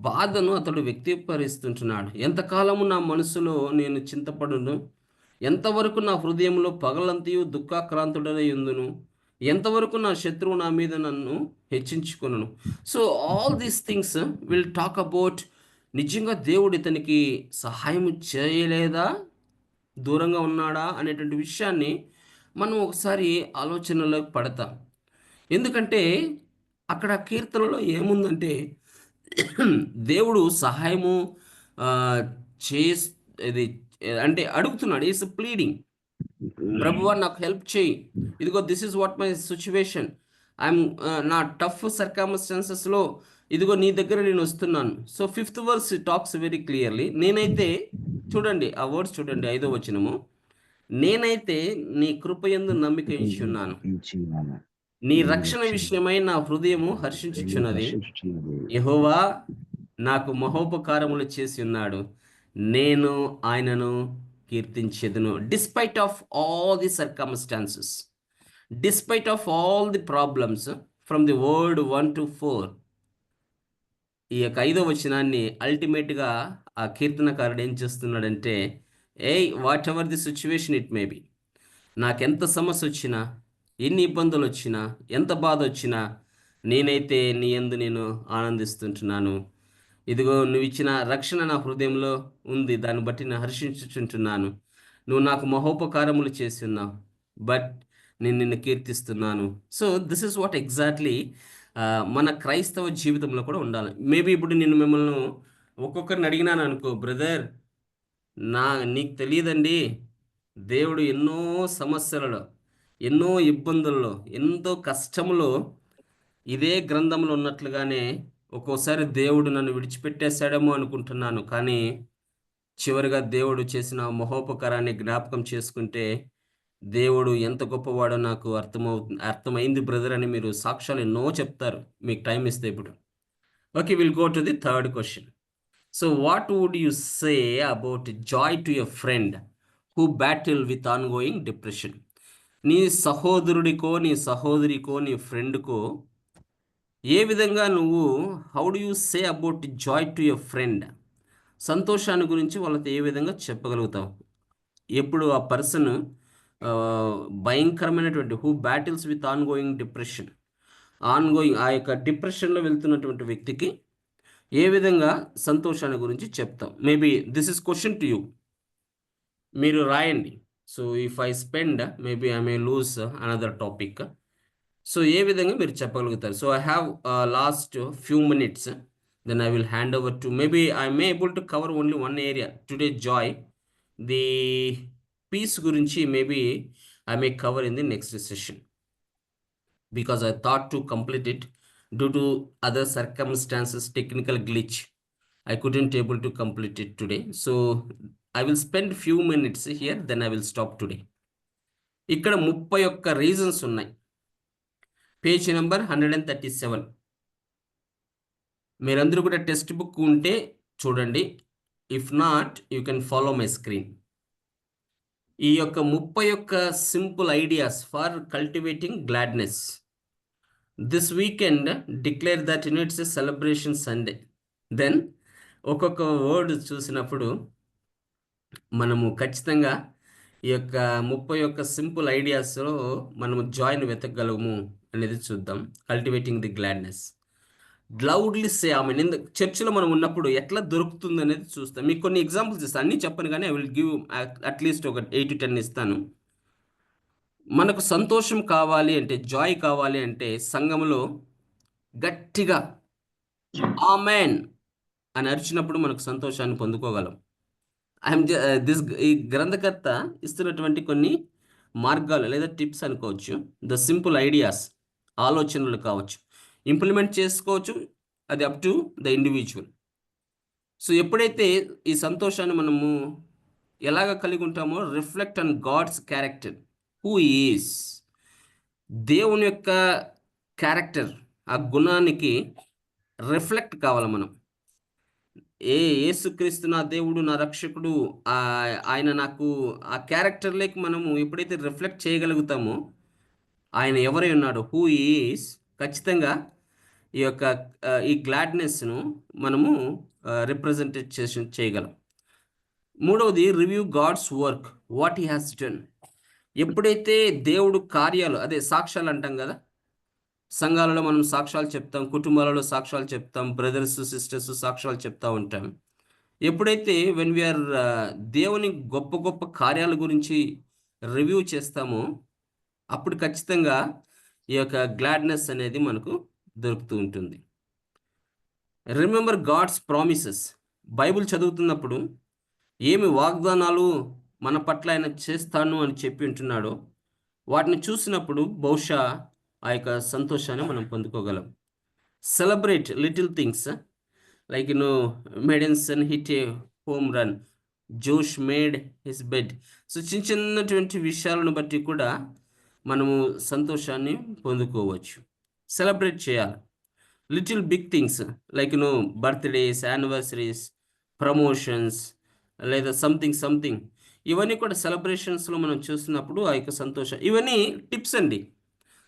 బాధను అతడు వ్యక్తపరుస్తుంటున్నాడు. ఎంతకాలము నా మనసులో నేను చింతపడును, ఎంతవరకు నా హృదయంలో పగలంతయు దుఃఖాక్రాంతుడై ఉందును, ఎంతవరకు నా శత్రువు నా మీద నన్ను హెచ్చించుకొనును. So all these things will talk about నిజంగా దేవుడు ఇతనికి సహాయం చేయలేదా, దూరంగా ఉన్నాడా అనేటువంటి విషయాన్ని మనం ఒకసారి ఆలోచనలో పడతాం. ఎందుకంటే అక్కడ కీర్తనలో ఏముందంటే, దేవుడు సహాయము ఇది అంటే అడుగుతున్నాడు. ఈస్ ప్లీడింగ్, ప్రభువా నాకు హెల్ప్ చేయి, ఇదిగో this is what my situation, I'm నా టఫ్ సర్కమ్స్టాన్సెస్లో ఇదిగో నీ దగ్గర నేను వస్తున్నాను. So 5th verse talks very clearly. నేనైతే, చూడండి ఆ వర్డ్స్ చూడండి, 5వ వచనము, నేనైతే నీ కృపయందు నమ్మిక ఉంచున్నాను, నీ రక్షణ విషయమై నా హృదయము హర్షించుచున్నది. యెహోవా నాకు మహోపకారములు చేసి ఉన్నాడు, నేను ఆయనను కీర్తించెదను. Despite of all the circumstances, despite of all the problems, from the word 1 to 4, ఈ యొక్క 5వ వచనాన్ని అల్టిమేట్గా ఆ కీర్తనకారుడు ఏం చేస్తున్నాడంటే, what ever the situation it may be, నాకెంత సమస్య వచ్చినా, ఎన్ని ఇబ్బందులు వచ్చినా, ఎంత బాధ వచ్చినా, నేనైతే నీ యందు నేను ఆనందిస్తుంటున్నాను. ఇదిగో నువ్వు ఇచ్చిన రక్షణ నా హృదయంలో ఉంది, దాన్ని బట్టి నేను హర్షించుచుంటున్నాను. నువ్వు నాకు మహోపకారములు చేసి ఉన్నావు, బట్ నేను నిన్ను కీర్తిస్తున్నాను. So this is what exactly మన క్రైస్తవ జీవితంలో కూడా ఉండాలి. మేబీ ఇప్పుడు నేను మిమ్మల్ని ఒక్కొక్కరిని అడిగినాను అనుకో, బ్రదర్ నీకు తెలియదండి, దేవుడు ఎన్నో సమస్యలలో, ఎన్నో ఇబ్బందుల్లో, ఎంతో కష్టములో ఇదే గ్రంథంలో ఉన్నట్లుగానే ఒక్కోసారి దేవుడు నన్ను విడిచిపెట్టేశాడేమో అనుకుంటున్నాను. కానీ చివరిగా దేవుడు చేసిన మహోపకారాన్ని జ్ఞాపకం చేసుకుంటే దేవుడు ఎంత గొప్పవాడో నాకు అర్థమైంది బ్రదర్ అని మీరు సాక్ష్యాలు ఎన్నో చెప్తారు, మీకు టైం ఇస్తే. ఇప్పుడు okay, will go to the third question. So what would you say about joy to your friend who battle with ongoing depression? నీ సహోదరుడికో, నీ సహోదరికో, నీ ఫ్రెండ్కో ఏ విధంగా నువ్వు how do you say about joy to your friend, సంతోషాన్ని గురించి వాళ్ళతో ఏ విధంగా చెప్పగలుగుతావు? ఎప్పుడు ఆ పర్సన్ భయంకరమైనటువంటి who battles with ongoing depression, ఆ యొక్క డిప్రెషన్లో వెళ్తున్నటువంటి వ్యక్తికి ఏ విధంగా సంతోషాన్ని గురించి చెప్తాం? Maybe this is question to you, మీరు రాయండి. So if I spend maybe I may lose another topic. So ఏ విధంగా మీరు చెప్పగలుగుతారు? So I have last few minutes, then I will hand over to, maybe I may able to cover only one area today, joy. The peace gurinchi maybe I may cover in the next session, because I thought to complete it. Due to other circumstances, technical glitch, I couldn't able to complete it today. So I will spend few minutes here, then I will stop today. ఇక్కడ 31 reasons ఉన్నాయి, page number 137. మీరందరూ కూడా text book ఉంటే చూడండి, if not you can follow my screen. ఈ యొక్క 31 simple ideas for cultivating gladness. This weekend declare that it's a celebration Sunday. Then ఒక్కొక్క word చూసినప్పుడు మనము ఖచ్చితంగా ఈ యొక్క 31 సింపుల్ ఐడియాస్లో మనము జాయ్ని వెతకగలము అనేది చూద్దాం. Cultivating the gladness. Loudly say amen. చర్చిలో మనం ఉన్నప్పుడు ఎట్లా దొరుకుతుంది అనేది చూస్తాం. మీకు కొన్ని ఎగ్జాంపుల్స్ ఇస్తాను, అన్నీ చెప్పను కానీ ఐ విల్ గివ్ అట్లీస్ట్ ఒక 8 to 10 ఇస్తాను. మనకు సంతోషం కావాలి అంటే, జాయ్ కావాలి అంటే, సంఘంలో గట్టిగా ఆమెన్ అని అరిచినప్పుడు మనకు సంతోషాన్ని పొందుకోగలం. ఈ గ్రంథకర్త ఇస్తున్నటువంటి కొన్ని మార్గాలు లేదా టిప్స్ అనుకోవచ్చు, ద సింపుల్ ఐడియాస్, ఆలోచనలు కావచ్చు, ఇంప్లిమెంట్ చేసుకోవచ్చు, అది up to the individual. So ఎప్పుడైతే ఈ సంతోషాన్ని మనము ఎలాగ కలిగి ఉంటామో, reflect on God's character, who is, దేవుని యొక్క క్యారెక్టర్, ఆ గుణానికి రిఫ్లెక్ట్ కావాలి మనం. యేసుక్రీస్తు నా దేవుడు, నా రక్షకుడు, ఆయన నాకు ఆ క్యారెక్టర్లోకి మనము ఎప్పుడైతే రిఫ్లెక్ట్ చేయగలుగుతామో, ఆయన ఎవరై ఉన్నాడో, హూ ఈస్, ఖచ్చితంగా ఈ యొక్క ఈ గ్లాడ్నెస్ను మనము రిప్రజెంటేషన్ చేయగలం. మూడవది, review God's work, what he has done. ఎప్పుడైతే దేవుడు కార్యాలు, అదే సాక్ష్యాలు అంటాం కదా, సంఘాలలో మనం సాక్ష్యాలు చెప్తాం, కుటుంబాలలో సాక్ష్యాలు చెప్తాం, బ్రదర్స్ సిస్టర్స్ సాక్ష్యాలు చెప్తూ ఉంటాం. ఎప్పుడైతే వెన్ వీఆర్ దేవుని గొప్ప గొప్ప కార్యాల గురించి రివ్యూ చేస్తామో, అప్పుడు ఖచ్చితంగా ఈ యొక్క గ్లాడ్నెస్ అనేది మనకు దొరుకుతూ ఉంటుంది. Remember God's promises. బైబిల్ చదువుతున్నప్పుడు ఏమి వాగ్దానాలు మన పట్ల ఆయన చేస్తాను అని చెప్పి ఉంటున్నాడో, వాటిని చూసినప్పుడు బహుశా ఆ యొక్క సంతోషాన్ని మనం పొందుకోగలం. Celebrate little things, like Madison hit a home run, Josh made his bed. So చిన్న చిన్నటువంటి విషయాలను బట్టి కూడా మనము సంతోషాన్ని పొందుకోవచ్చు. సెలబ్రేట్ చేయాలి. Little big things like birthdays, anniversaries, promotions, లేదా సంథింగ్, ఇవన్నీ కూడా సెలబ్రేషన్స్లో మనం చూస్తున్నప్పుడు ఆ యొక్క సంతోషం. ఇవన్నీ టిప్స్ అండి,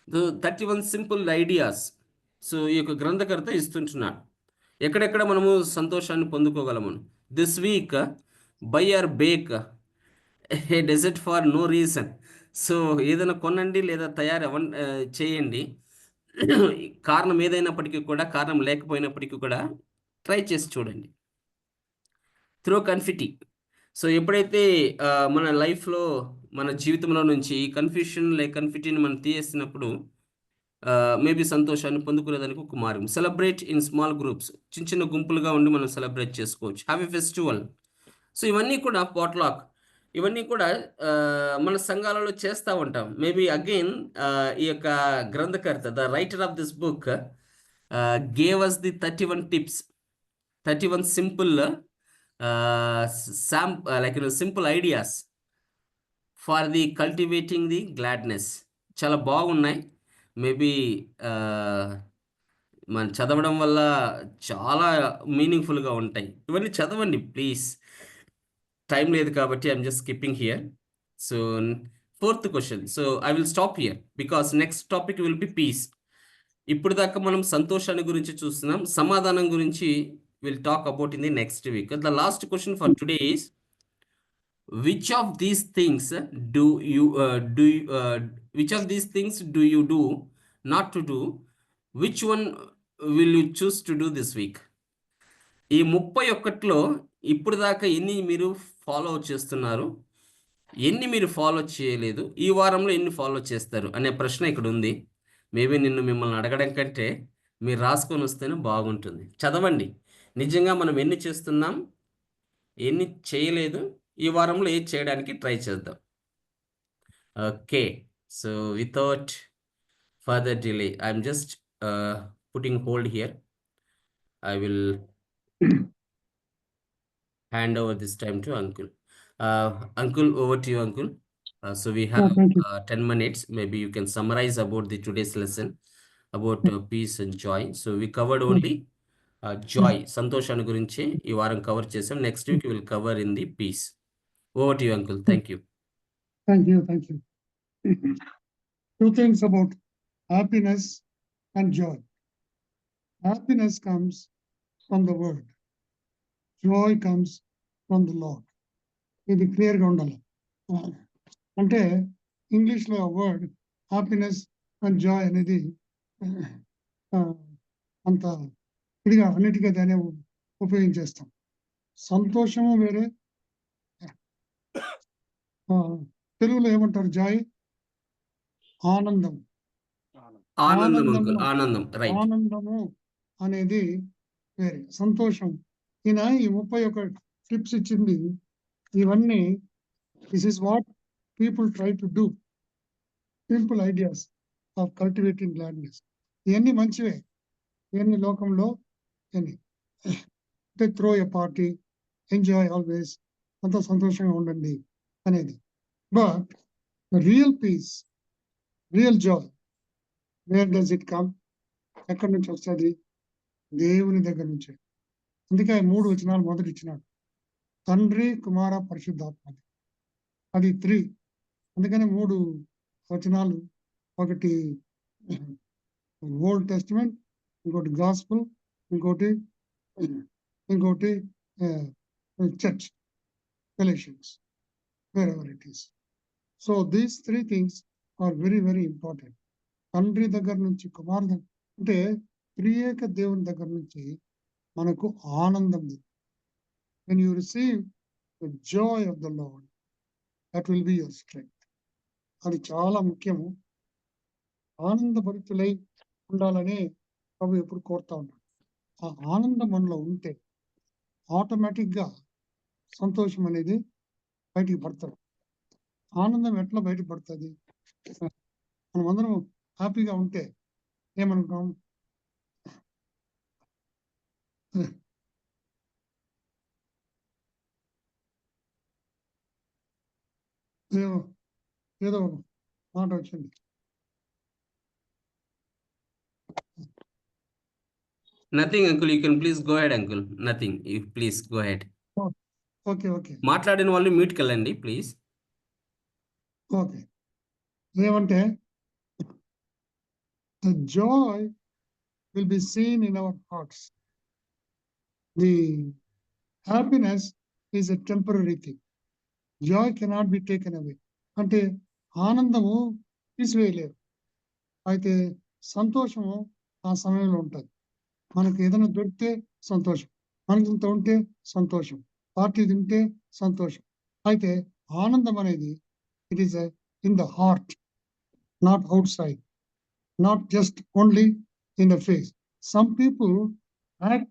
31 సింపుల్ ఐడియాస్. సో ఈ యొక్క గ్రంథకర్త ఇస్తుంటున్నాడు. ఎక్కడెక్కడ మనము సంతోషాన్ని పొందుకోగలము? This week buy or bake a dessert for no reason. So ఏదైనా కొనండి లేదా చేయండి. కారణం ఏదైనప్పటికీ కూడా, కారణం లేకపోయినప్పటికీ కూడా ట్రై చేసి చూడండి. త్రో కన్ఫిటీ. సో ఎప్పుడైతే మన లైఫ్లో, మన జీవితంలో నుంచి ఈ కన్ఫిటీని మనం తీసేసినప్పుడు మేబీ సంతోషాన్ని పొందుకునేదానికి ఒక మార్గం. Celebrate in small groups. చిన్న చిన్న గుంపులుగా ఉండి మనం సెలబ్రేట్ చేసుకోవచ్చు. Have a festival. సో ఇవన్నీ కూడా పాట్లాక్, ఇవన్నీ కూడా మన సంఘాలలో చేస్తూ ఉంటాం. మేబీ అగైన్ ఈ యొక్క గ్రంథకర్త, the writer of this book gave us the 31 tips, 31 simple simple ideas for the cultivating the gladness. చాలా బాగున్నాయి. మేబీ మనం చదవడం వల్ల చాలా మీనింగ్ఫుల్గా ఉంటాయి. ఇవన్నీ చదవండి ప్లీజ్. టైం లేదు కాబట్టి I'm just skipping here. So 4th question. So I will stop here because next topic will be piece. ఇప్పుడు దాకా మనం సంతోషాన్ని గురించి చూస్తున్నాం. సమాధానం గురించి will talk about in the next week. The last question for today is, which of these things do you do not to do? Which one will you choose to do this week? ఈ 31లో ఇప్పుడు దాకా ఎన్ని మీరు follow చేస్తున్నారు, ఎన్ని మీరు follow చేయలేదు, ఈ వారంలో ఎన్ని ఫాలో చేస్తారు అనే ప్రశ్న ఇక్కడ ఉంది. మేబీ మిమ్మల్ని అడగడం కంటే మీరు రాసుకొని వస్తేనే బాగుంటుంది. చదవండి. నిజంగా మనం ఎన్ని చేస్తున్నాం, ఎన్ని చేయలేదు, ఈ వారంలో ఏది చేయడానికి ట్రై చేద్దాం. Okay. So without further delay I'm just putting hold here. I will hand over this time to Uncle. Uncle, over to you, Uncle. So we have thank you. 10 minutes. Maybe you can summarize about the today's lesson about peace and joy. So we covered only joy, సంతోషాన్ని గురించి ఈ వారం cover చేసాం. Next week will cover in the peace. Over to you, Uncle. Thank you. Thank you. Two things about happiness and joy. Happiness comes from the word. Joy comes from the Lord. ఇది క్లియర్గా ఉండాలి. అంటే ఇంగ్లీష్లో word happiness and Joy అనేది అంత ఇదిగా అన్నిటికీ దాన్ని ఉపయోగించేస్తాం. సంతోషము వేరే, తెలుగులో ఏమంటారు? జాయ్, ఆనందం. ఆనందము అనేది వేరే, సంతోషం. ఈయన ఈ 31 టిప్స్ ఇచ్చింది. ఇవన్నీ this is what people try to do. Simple ideas of cultivating gladness. ఇవన్నీ మంచివే, ఇవన్నీ లోకంలో అంటే throw a party, enjoy always, అంత సంతోషంగా ఉండండి అనేది. But real peace, real joy, where does it come? ఎక్కడి నుంచి వస్తుంది? దేవుని దగ్గర నుంచే. అందుకే 3 వచనాలు మొదటి ఇచ్చినాడు, తండ్రి, కుమార, పరిశుద్ధాత్మ. అది 3. అందుకని 3 వచనాలు. ఒకటి ఓల్డ్ టెస్టిమెంట్, ఇంకోటి గాస్పుల్, ఇంకోటి church, Galatians, wherever it is. So these 3 things are very, very important. తండ్రి దగ్గర నుంచి, కుమారు దగ్గర, అంటే త్రియేక దేవుని దగ్గర నుంచి మనకు ఆనందం. When you receive the joy of the Lord, that will be your strength. అది చాలా ముఖ్యము. ఆనందభరితులై ఉండాలని ప్రభు ఎప్పుడు కోరుతా ఉంటాడు. ఆ ఆనందం మనలో ఉంటే ఆటోమేటిక్గా సంతోషం అనేది బయటికి పడుతుంది. ఆనందం ఎట్లా బయటపడుతుంది? మనమందరం హ్యాపీగా ఉంటే ఏమనుకోం, ఏదో మాట వచ్చింది. Nothing, Uncle. You can please go ahead, Uncle. Nothing. You please go ahead. Okay. మాట్లాడిన వాళ్ళు మ్యూట్కి వెళ్ళండి ప్లీజ్. ఓకే. ఏమంటే the joy will be seen in our hearts. the happiness is a temporary thing. Joy cannot be taken away. అంటే ఆనందము తీసివేయలేరు. అయితే సంతోషము ఆ సమయంలో ఉంటుంది. మనకు ఏదైనా దొరికితే సంతోషం, మనకి ఇంత ఉంటే సంతోషం, పార్టీ తింటే సంతోషం. అయితే ఆనందం అనేది it is in the heart, not out side, not just only in the face. Some people act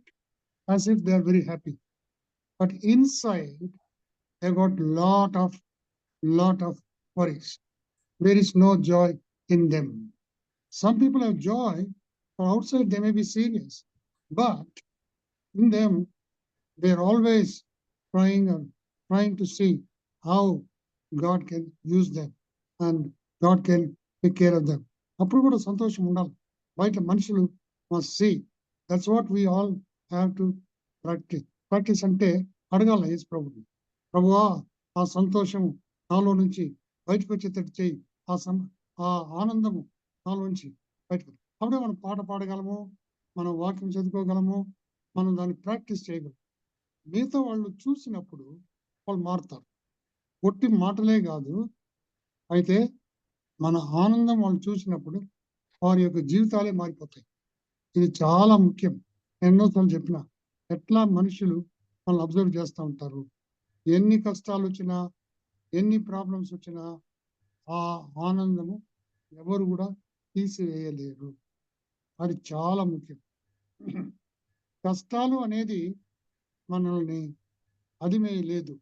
as if they are very happy, but inside they got lot of worries. There is no joy in them. Some people have joy, from outside they may be serious, but in them they are always trying to see how God can use them and God can take care of them. అప్పుడు కూడా సంతోషం ఉండాలి. బయట మనుషులు must see. That's what we all have to practice అంటే అడగాల యేసు ప్రభుని, ప్రభువా ఆ సంతోషము నాలో నుంచి బయటకు వచ్చేటట్టు చేయి, ఆ ఆనందము నాలో నుంచి బయటకు. అప్పుడే మనం పాట పాడగలము, మనం వాక్యం చదువుకోగలము, మనం దాన్ని ప్రాక్టీస్ చేయగలము. మిగతా వాళ్ళు చూసినప్పుడు వాళ్ళు మారుతారు. ఒట్టి మాటలే కాదు, అయితే మన ఆనందం వాళ్ళు చూసినప్పుడు వారి యొక్క జీవితాలే మారిపోతాయి. ఇది చాలా ముఖ్యం. ఎన్నోసార్లు చెప్పిన ఎట్లా మనుషులు వాళ్ళని అబ్జర్వ్ చేస్తూ ఉంటారు. ఎన్ని కష్టాలు వచ్చినా, ఎన్ని ప్రాబ్లమ్స్ వచ్చినా ఆ ఆనందము ఎవరు కూడా తీసివేయలేరు. అది చాలా ముఖ్యం. కష్టాలు అనేది మనల్ని అదిమేయలేదు.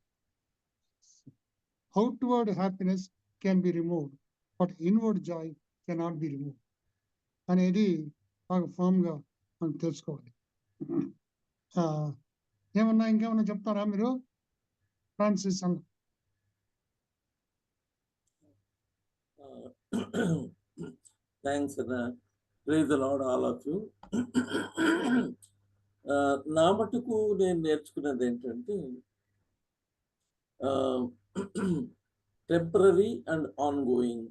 Outward happiness can be removed, but inward joy cannot be removed అనేది బాగా ఫర్మ్ గా మనం తెలుసుకోవాలి. ఇంకేమన్నా చెప్తారా మీరు? ఫ్రాన్సిస్ అన్న. థ్యాంక్స్ అన్న. Praise the Lord all of you. నా మటుకు నేను నేర్చుకున్నది ఏంటంటే temporary and ongoing.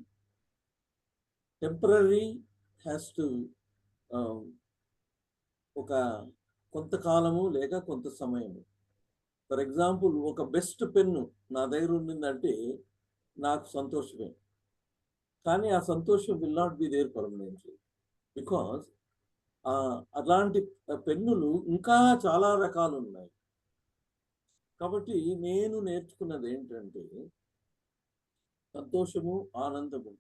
Temporary has to ఒక కొంతకాలము లేక కొంత సమయము. ఫర్ ఎగ్జాంపుల్, ఒక బెస్ట్ పెన్ను నా దగ్గర ఉండిందంటే నాకు సంతోషమే, కానీ ఆ సంతోషం will not be there permanently, because అలాంటి పెన్నులు ఇంకా చాలా రకాలు ఉన్నాయి. కాబట్టి నేను నేర్చుకున్నది ఏంటంటే సంతోషము, ఆనందము.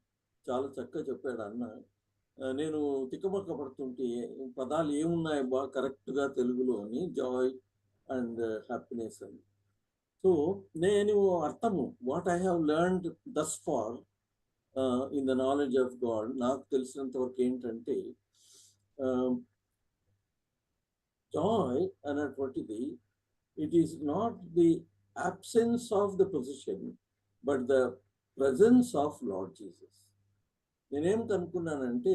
చాలా చక్కగా చెప్పాడు అన్న. నేను తిక్కమక్క పడుతుంటే పదాలు ఏమున్నాయి బాగా కరెక్ట్గా తెలుగులో అని, జాయ్ అండ్ హ్యాపీనెస్ అని. సో నేను అర్థము what I have learned thus far in the knowledge of God, నాకు తెలిసినంత వరకు ఏంటంటే జాయ్ అనేటువంటిది it is not the absence of the position but the presence of Lord Jesus. నేనేం కనుక్కున్నానంటే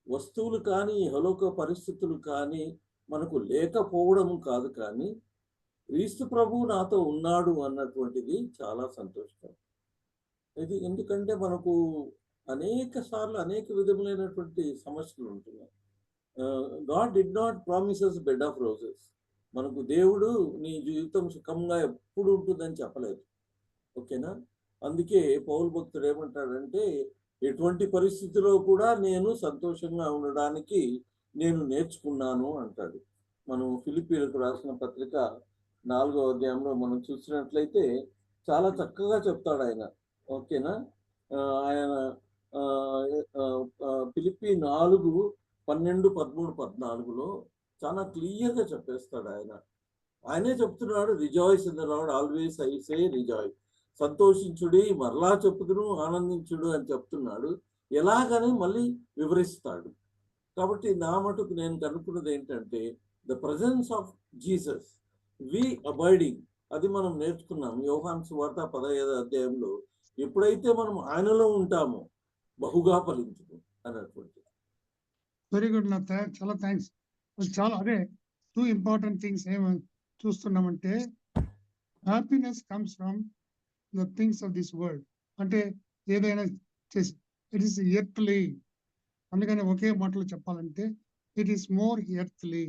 వస్తువులు కానీ ఇహలోక పరిస్థితులు కానీ మనకు లేకపోవడం కాదు, కానీ క్రీస్తు ప్రభువు నాతో ఉన్నాడు అన్నటువంటిది చాలా సంతోషకరం. ఇది ఎందుకంటే మనకు అనేక సార్లు అనేక విధములైనటువంటి సమస్యలు ఉంటున్నాయి. God did not promises bed of roses. మనకు దేవుడు నీ జీవితం సుఖంగా ఎప్పుడు ఉంటుందని చెప్పలేదు. ఓకేనా? అందుకే పౌలు భక్తుడు ఏమంటాడంటే ఎటువంటి పరిస్థితిలో కూడా నేను సంతోషంగా ఉండడానికి నేను నేర్చుకున్నాను అంటాడు. మనం ఫిలిప్పీలకు రాసిన పత్రిక 4వ అధ్యాయంలో మనం చూసినట్లయితే చాలా చక్కగా చెప్తాడు ఆయన. ఓకేనా? ఆయన ఫిలిప్పీ 4:12, 13, 14లో చాలా క్లియర్గా చెప్పేస్తాడు ఆయన. ఆయనే చెప్తున్నాడు, rejoice in the Lord always I say rejoice. సంతోషించుడి, మరలా చెప్పుదును, ఆనందించుడు అని చెప్తున్నాడు. ఎలాగని మళ్ళీ వివరిస్తాడు. కాబట్టి నా మటుకు నేను కనుక్కున్నది ఏంటంటే the presence of Jesus, we abiding, అది మనం నేర్చుకున్నాం. యోహాను సువార్త 15వ అధ్యాయంలో ఎప్పుడైతే మనం ఆయనలో ఉంటామో బహుగా ఫలించును అన్నటువంటి. వెరీ గుడ్ నా, చాలా థ్యాంక్స్. చాలా అదే 2 ఇంపార్టెంట్ థింగ్స్ ఏమని చూస్తున్నామంటే happiness comes from the things of this world. అంటే ఏదైనా చేసి ఇట్ ఈస్ ఎర్త్లీ. అందుకని ఒకే మాటలో చెప్పాలంటే it is more earthly.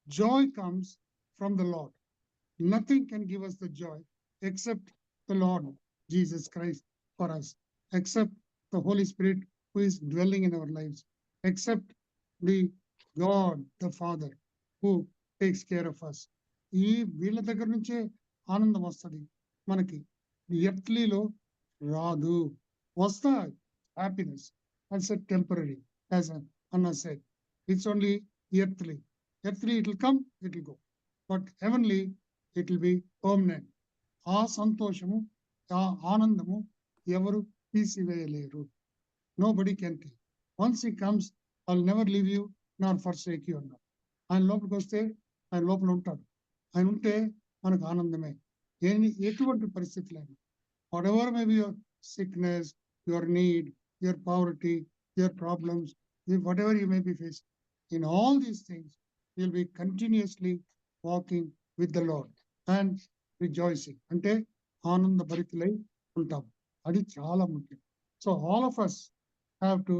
joy comes from the Lord. Nothing can give us the joy except the Lord Jesus Christ for us, except the Holy Spirit who is dwelling in our lives, except the God, the Father, who takes care of us. ఈ వీళ్ళ దగ్గర నుంచే ఆనందం వస్తుంది మనకి. ఎర్త్లీలో రాదు. వస్తాయి happiness, that's a temporary, as Anna said. It's only earthly. Earthly it will come, it will go. But heavenly it will be permanent. ఆ సంతోషము, ఆ ఆనందము ఎవరు తీసివేయలేరు. Nobody can take. Once he comes, I'll never leave you nor forsake you అన్నారు. ఆయన లోపలికి వస్తే ఆయన లోపల ఉంటాడు. ఆయన ఉంటే మనకు ఆనందమే. ఎటువంటి పరిస్థితులైనా, whatever may be your sickness, your need, your poverty, your problems, whatever you may be facing, in all these things, you'll be continuously walking with the Lord and rejoicing. అంటే ఆనంద భరితులై ఉంటాం. అది చాలా ముఖ్యం. So all of us have to,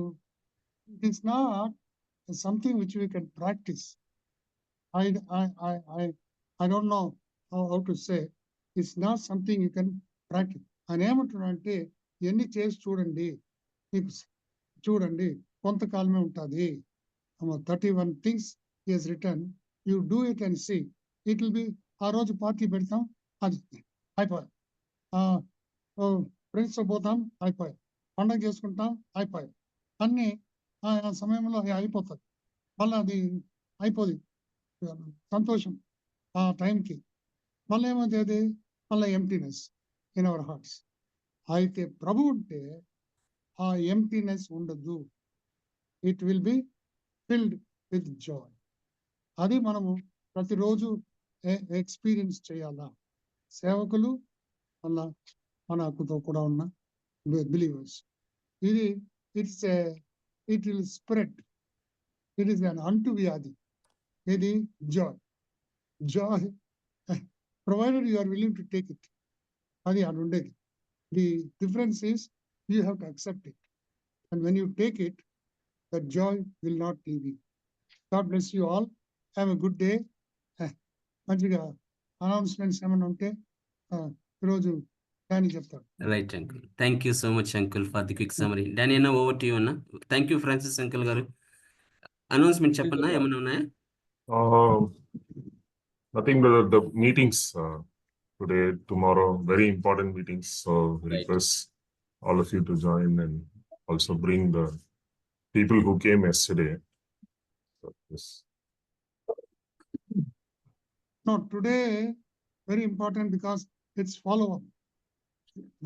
it is not something which we can practice. I don't know how to say. It's not something you can practice. ఆయన ఏమంటున్నాడంటే ఎన్ని చేసి చూడండి, మీకు చూడండి కొంతకాలమే ఉంటుంది. 31 things he has written. You do it and see. It will be, ఆ రోజు పార్టీ పెడతాం, అది అయిపోయి. ఫ్రెండ్స్ తో పోతాం, అయిపోయి. పండగ చేసుకుంటాం, అయిపోయి. అన్ని ఆ సమయంలో అయిపోతుంది. మళ్ళీ అది అయిపోదు సంతోషం ఆ టైంకి. మళ్ళీ ఏమవుతుంది, మళ్ళీ ఎంప్టీనెస్ ఇన్ అవర్ హార్ట్స్. అయితే ప్రభు ఉంటే ఆ ఎంప్టీనెస్ ఉండదు. It will be filled with Joy. అది మనము ప్రతిరోజు ఎక్స్పీరియన్స్ చేయాలా. సేవకులు మళ్ళా మనతో కూడా ఉన్న బిలీవర్స్. ఇది it will spread. It is an అంటువ్యాధి. ఇది joy. Joy provided you are willing to take it. అది అది ఉండేది. The difference is you have to accept it. And when you take it, the joy will not leave you. God bless you all. Have a good day. మంచిగా announcements ఏమైనా ఉంటే ఈరోజు Danny చెప్తాడు. Right uncle. Thank you so much uncle for the quick summary. Danny అన్న, over to you అన్న. Thank you Francis uncle గారు. Announcement చెప్పన్నా, ఏమైనా ఉన్నాయా? Nothing but the meetings today, tomorrow, very important meetings. So request all of you to join and also bring the people who came yesterday. So, yes. No, today very important because it's follow-up.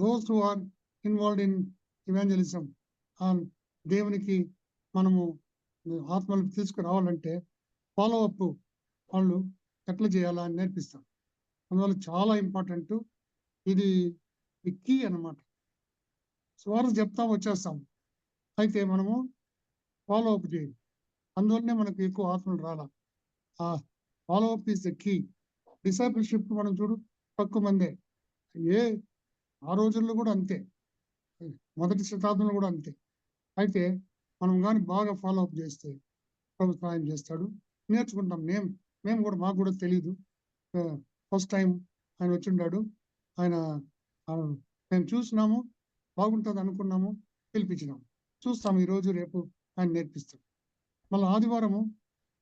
Those who are involved in evangelism and దేవునికి మనము ఆత్మలు తీసుకురావాలంటే follow up వాళ్ళు ఎట్లా చేయాలా అని నేర్పిస్తాం. అందువల్ల చాలా ఇంపార్టెంట్. ఇది కీ అన్నమాట. సువార్త చెప్తాం, వచ్చేస్తాం. అయితే మనము ఫాలోఅప్ చేయాలి. అందువల్లనే మనకు ఎక్కువ ఆత్మలు రాలా. ఆ follow up is the key. Discipleship మనం చూడు, తక్కువ మందే. ఆ రోజుల్లో కూడా అంతే, మొదటి శతాబ్దంలో కూడా అంతే. అయితే మనం కానీ బాగా ఫాలోఅప్ చేస్తే ప్రభు సహాయం చేస్తాడు. నేర్చుకుంటాం. మేము కూడా, మాకు కూడా తెలియదు. ఫస్ట్ టైం ఆయన వచ్చిండాడు. ఆయన మేము చూసినాము, బాగుంటుంది అనుకున్నాము, పిలిపించినాము. చూస్తాము ఈరోజు రేపు ఆయన నేర్పిస్తాడు. మళ్ళీ ఆదివారము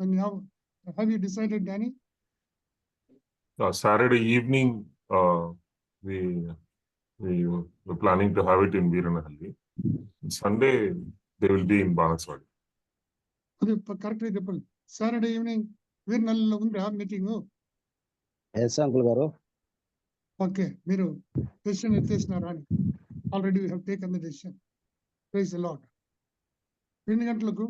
have you decided Danny? Saturday evening, we were planning to have it in Veeranahalli. Sunday, they will be in Banaswadi. అది కరెక్ట్గా చెప్పండి. సాటర్డే ఈవినింగ్ వీరనల్లిలో ఉందా మీటింగ్? ఎస్ అంకుల్ గారు. ఓకే, మీరు డెసిషన్ ఎత్తేసినారా అని? Already we have taken the decision. Praise the Lord. 2 గంటలకు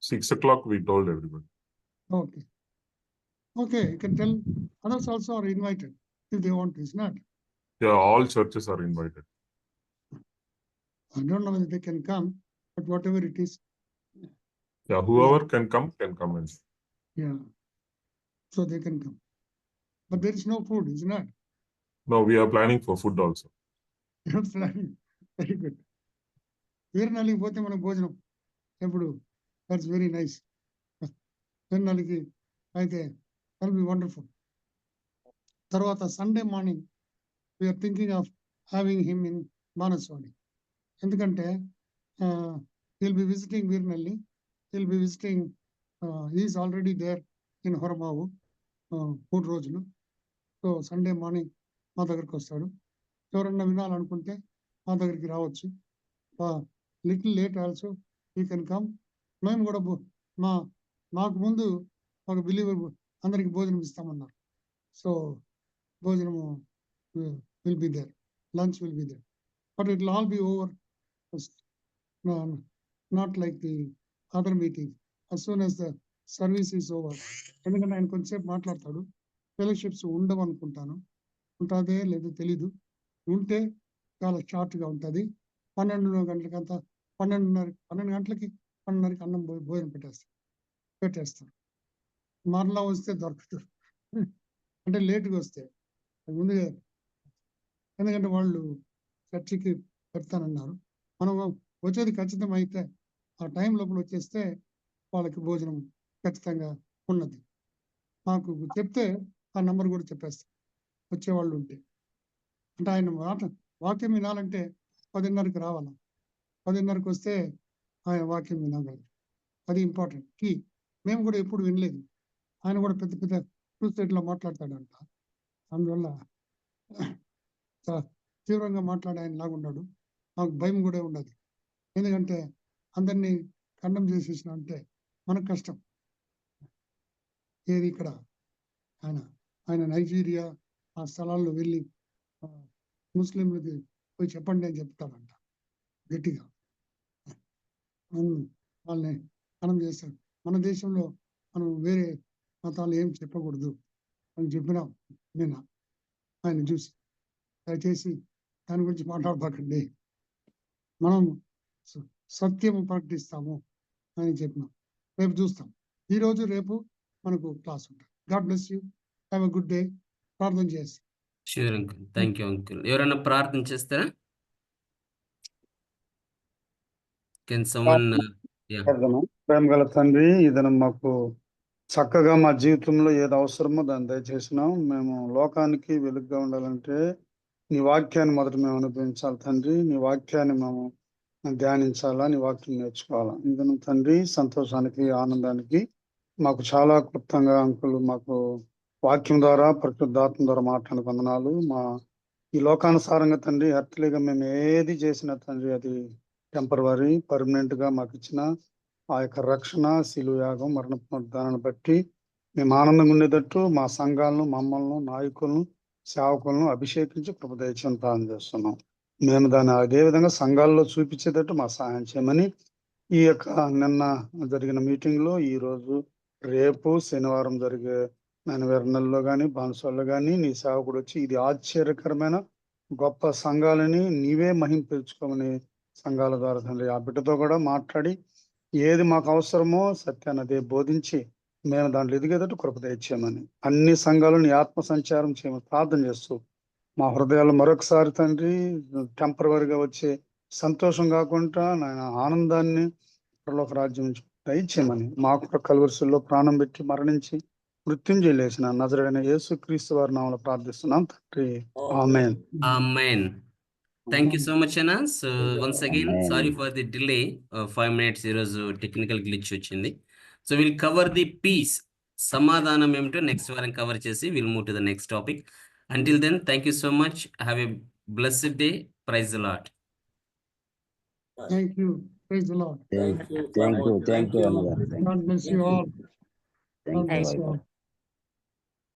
6 o'clock, we told everybody. Okay. Okay, you can tell others also are invited if they want to, is not? Yeah, all churches are invited. I don't know whether they can come, but whatever it is. Yeah, whoever can come and Yeah. So they can come. But there is no food, is not? no, we are planning for food also. You're planning. Very good. వీరనల్లికి పోతే మనకు భోజనం ఎప్పుడు. That's very nice. నెలకి అయితే that be wonderful. తర్వాత Sunday morning we're thinking of having him in Banaswami. ఎందుకంటే will be visiting Veernalli, will be visiting, is already there in Horamavu 3 రోజులు. సో సండే మార్నింగ్ మా దగ్గరికి వస్తాడు. ఎవరన్నా వినాలనుకుంటే మా దగ్గరికి రావచ్చు. Little late also you can come. మేము కూడా మాకు ముందు ఒక బిలీవర్ అందరికి భోజనం ఇస్తామన్నారు. సో భోజనము will be there, lunch will be there, but it will all be over, not like the other meeting as soon as the service is over. ఎందుకంటే ఆయన కొంచెంసేపు మాట్లాడతాడు. ఫెలోషిప్స్ ఉండవు అనుకుంటాను, ఉంటుందే లేదో తెలీదు. ఉంటే చాలా షార్ట్గా ఉంటుంది. 12 గంటలకంతా 12 గంటలకి 12:30కి అన్నం భోజనం పెట్టేస్తాను. మరలా వస్తే దొరకదు, అంటే లేటుగా వస్తే ముందుగా, ఎందుకంటే వాళ్ళు చర్చికి పెడతానన్నారు. మనం వచ్చేది ఖచ్చితం అయితే ఆ టైం లోపల వచ్చేస్తే వాళ్ళకి భోజనం ఖచ్చితంగా ఉన్నది. మాకు చెప్తే ఆ నంబర్ కూడా చెప్పేస్తాం వచ్చేవాళ్ళు ఉంటే. అంటే ఆయన వాక్యం వినాలంటే 10:30కి రావాలా, 10:30కి వస్తే ఆయన వాక్యం వినగలరు. అది ఇంపార్టెంట్ కీ. మేము కూడా ఎప్పుడు వినలేదు. ఆయన కూడా పెద్ద పెద్ద క్రూసైడ్లో మాట్లాడతాడంట. అందువల్ల చాలా తీవ్రంగా మాట్లాడే ఆయన లాగున్నాడు. మాకు భయం కూడా ఉండదు. ఎందుకంటే అందరినీ ఖండం చేసేసిన అంటే మనకు కష్టం. ఏది ఇక్కడ ఆయన నైజీరియా ఆ స్థలాల్లో వెళ్ళి ముస్లింలకి పోయి చెప్పండి అని చెప్తాడంట గట్టిగా. వాళ్ళని ఖండం చేస్తాడు. మన దేశంలో మనం వేరే మతాలు ఏం చెప్పకూడదు అని చెప్పినాం నేను ఆయన చూసి. దయచేసి దాని గురించి మాట్లాడబాకండి, మనం సత్యము ప్రకటిస్తాము అని చెప్పినాం. రేపు చూస్తాం. ఈరోజు రేపు మనకు క్లాస్ ఉంటుంది. God bless you, have a good day. ప్రార్థన చేస్తాం. Sure uncle, thank you uncle. ఎవరైనా ప్రార్థన చేస్తారా? Can someone? ప్రేమ గల తండ్రి, ఇదను మాకు చక్కగా మా జీవితంలో ఏది అవసరమో దాన్ని దయచేసినాం. మేము లోకానికి వెలుగుగా ఉండాలంటే నీ వాక్యాన్ని మొదట మేము అనుభవించాలి తండ్రి. నీ వాక్యాన్ని మేము ధ్యానించాలా, నీ వాక్యం నేర్చుకోవాలా. ఇదను తండ్రి సంతోషానికి ఆనందానికి మాకు చాలా క్లుప్తంగా అంకులు మాకు వాక్యం ద్వారా పరిశుద్ధాత్మ ద్వారా మాట్లాడిన వందనాలు. మా ఈ లోకానుసారంగా తండ్రి అట్లీగా మేము ఏది చేసినా తండ్రి అది టెంపరవరీ, పర్మనెంట్ గా మాకు ఇచ్చిన ఆ యొక్క రక్షణ, శిలువ యాగం, మరణ పునరుద్ధానాన్ని బట్టి మేము ఆనందంగా ఉండేటట్టు మా సంఘాలను, మమ్మల్ని, నాయకులను, సేవకులను అభిషేకించి కృప దయచేయమని ప్రార్థన చేస్తున్నాం. మేము దాన్ని అదే విధంగా సంఘాల్లో చూపించేటట్టు మా సహాయం చేయమని ఈ యొక్క నిన్న జరిగిన మీటింగ్ లో, ఈ రోజు, రేపు శనివారం జరిగే వీరనల్లో కానీ బాన్సోల్లో కానీ నీ సేవకుడు వచ్చి ఇది ఆశ్చర్యకరమైన గొప్ప సంఘాలని నీవే మహింపరుచుకోమని సంఘాల ద్వారా తండ్రి ఆ బిడ్డతో కూడా మాట్లాడి ఏది మాకు అవసరమో సత్యాన్ని అదే బోధించి మేము దాంట్లో ఎదిగేటట్టు కృప దయచేయమని అన్ని సంఘాలను ఆత్మ సంచారం చేయమని ప్రార్థన చేస్తూ మా హృదయాలు మరొకసారి తండ్రి టెంపరవరీగా వచ్చే సంతోషం కాకుండా నాయన ఆనందాన్ని పరలోక రాజ్యం నుంచి దయచేయమని మాకు కల్వరిశుల్లో ప్రాణం పెట్టి మరణించి మృత్యుంజయ లేచిన నజరుడైన యేసుక్రీస్తు వారి నామములో ప్రార్థిస్తున్నాం తండ్రి. ఆమేన్. ఆమేన్. థ్యాంక్ యూ సో మచ్ అన్న. So once again sorry for the delay, 5 minutes ఈరోజు టెక్నికల్ గ్లిచ్ వచ్చింది. So will cover the peace, సమాధానం ఏమిటో నెక్స్ట్ వారం కవర్ చేసి will move to the next topic. Until then thank you so much. Have a blessed day. Praise the Lord. Thank you. Praise the Lord. Thank you అన్నగారు. God bless you all. God bless you all.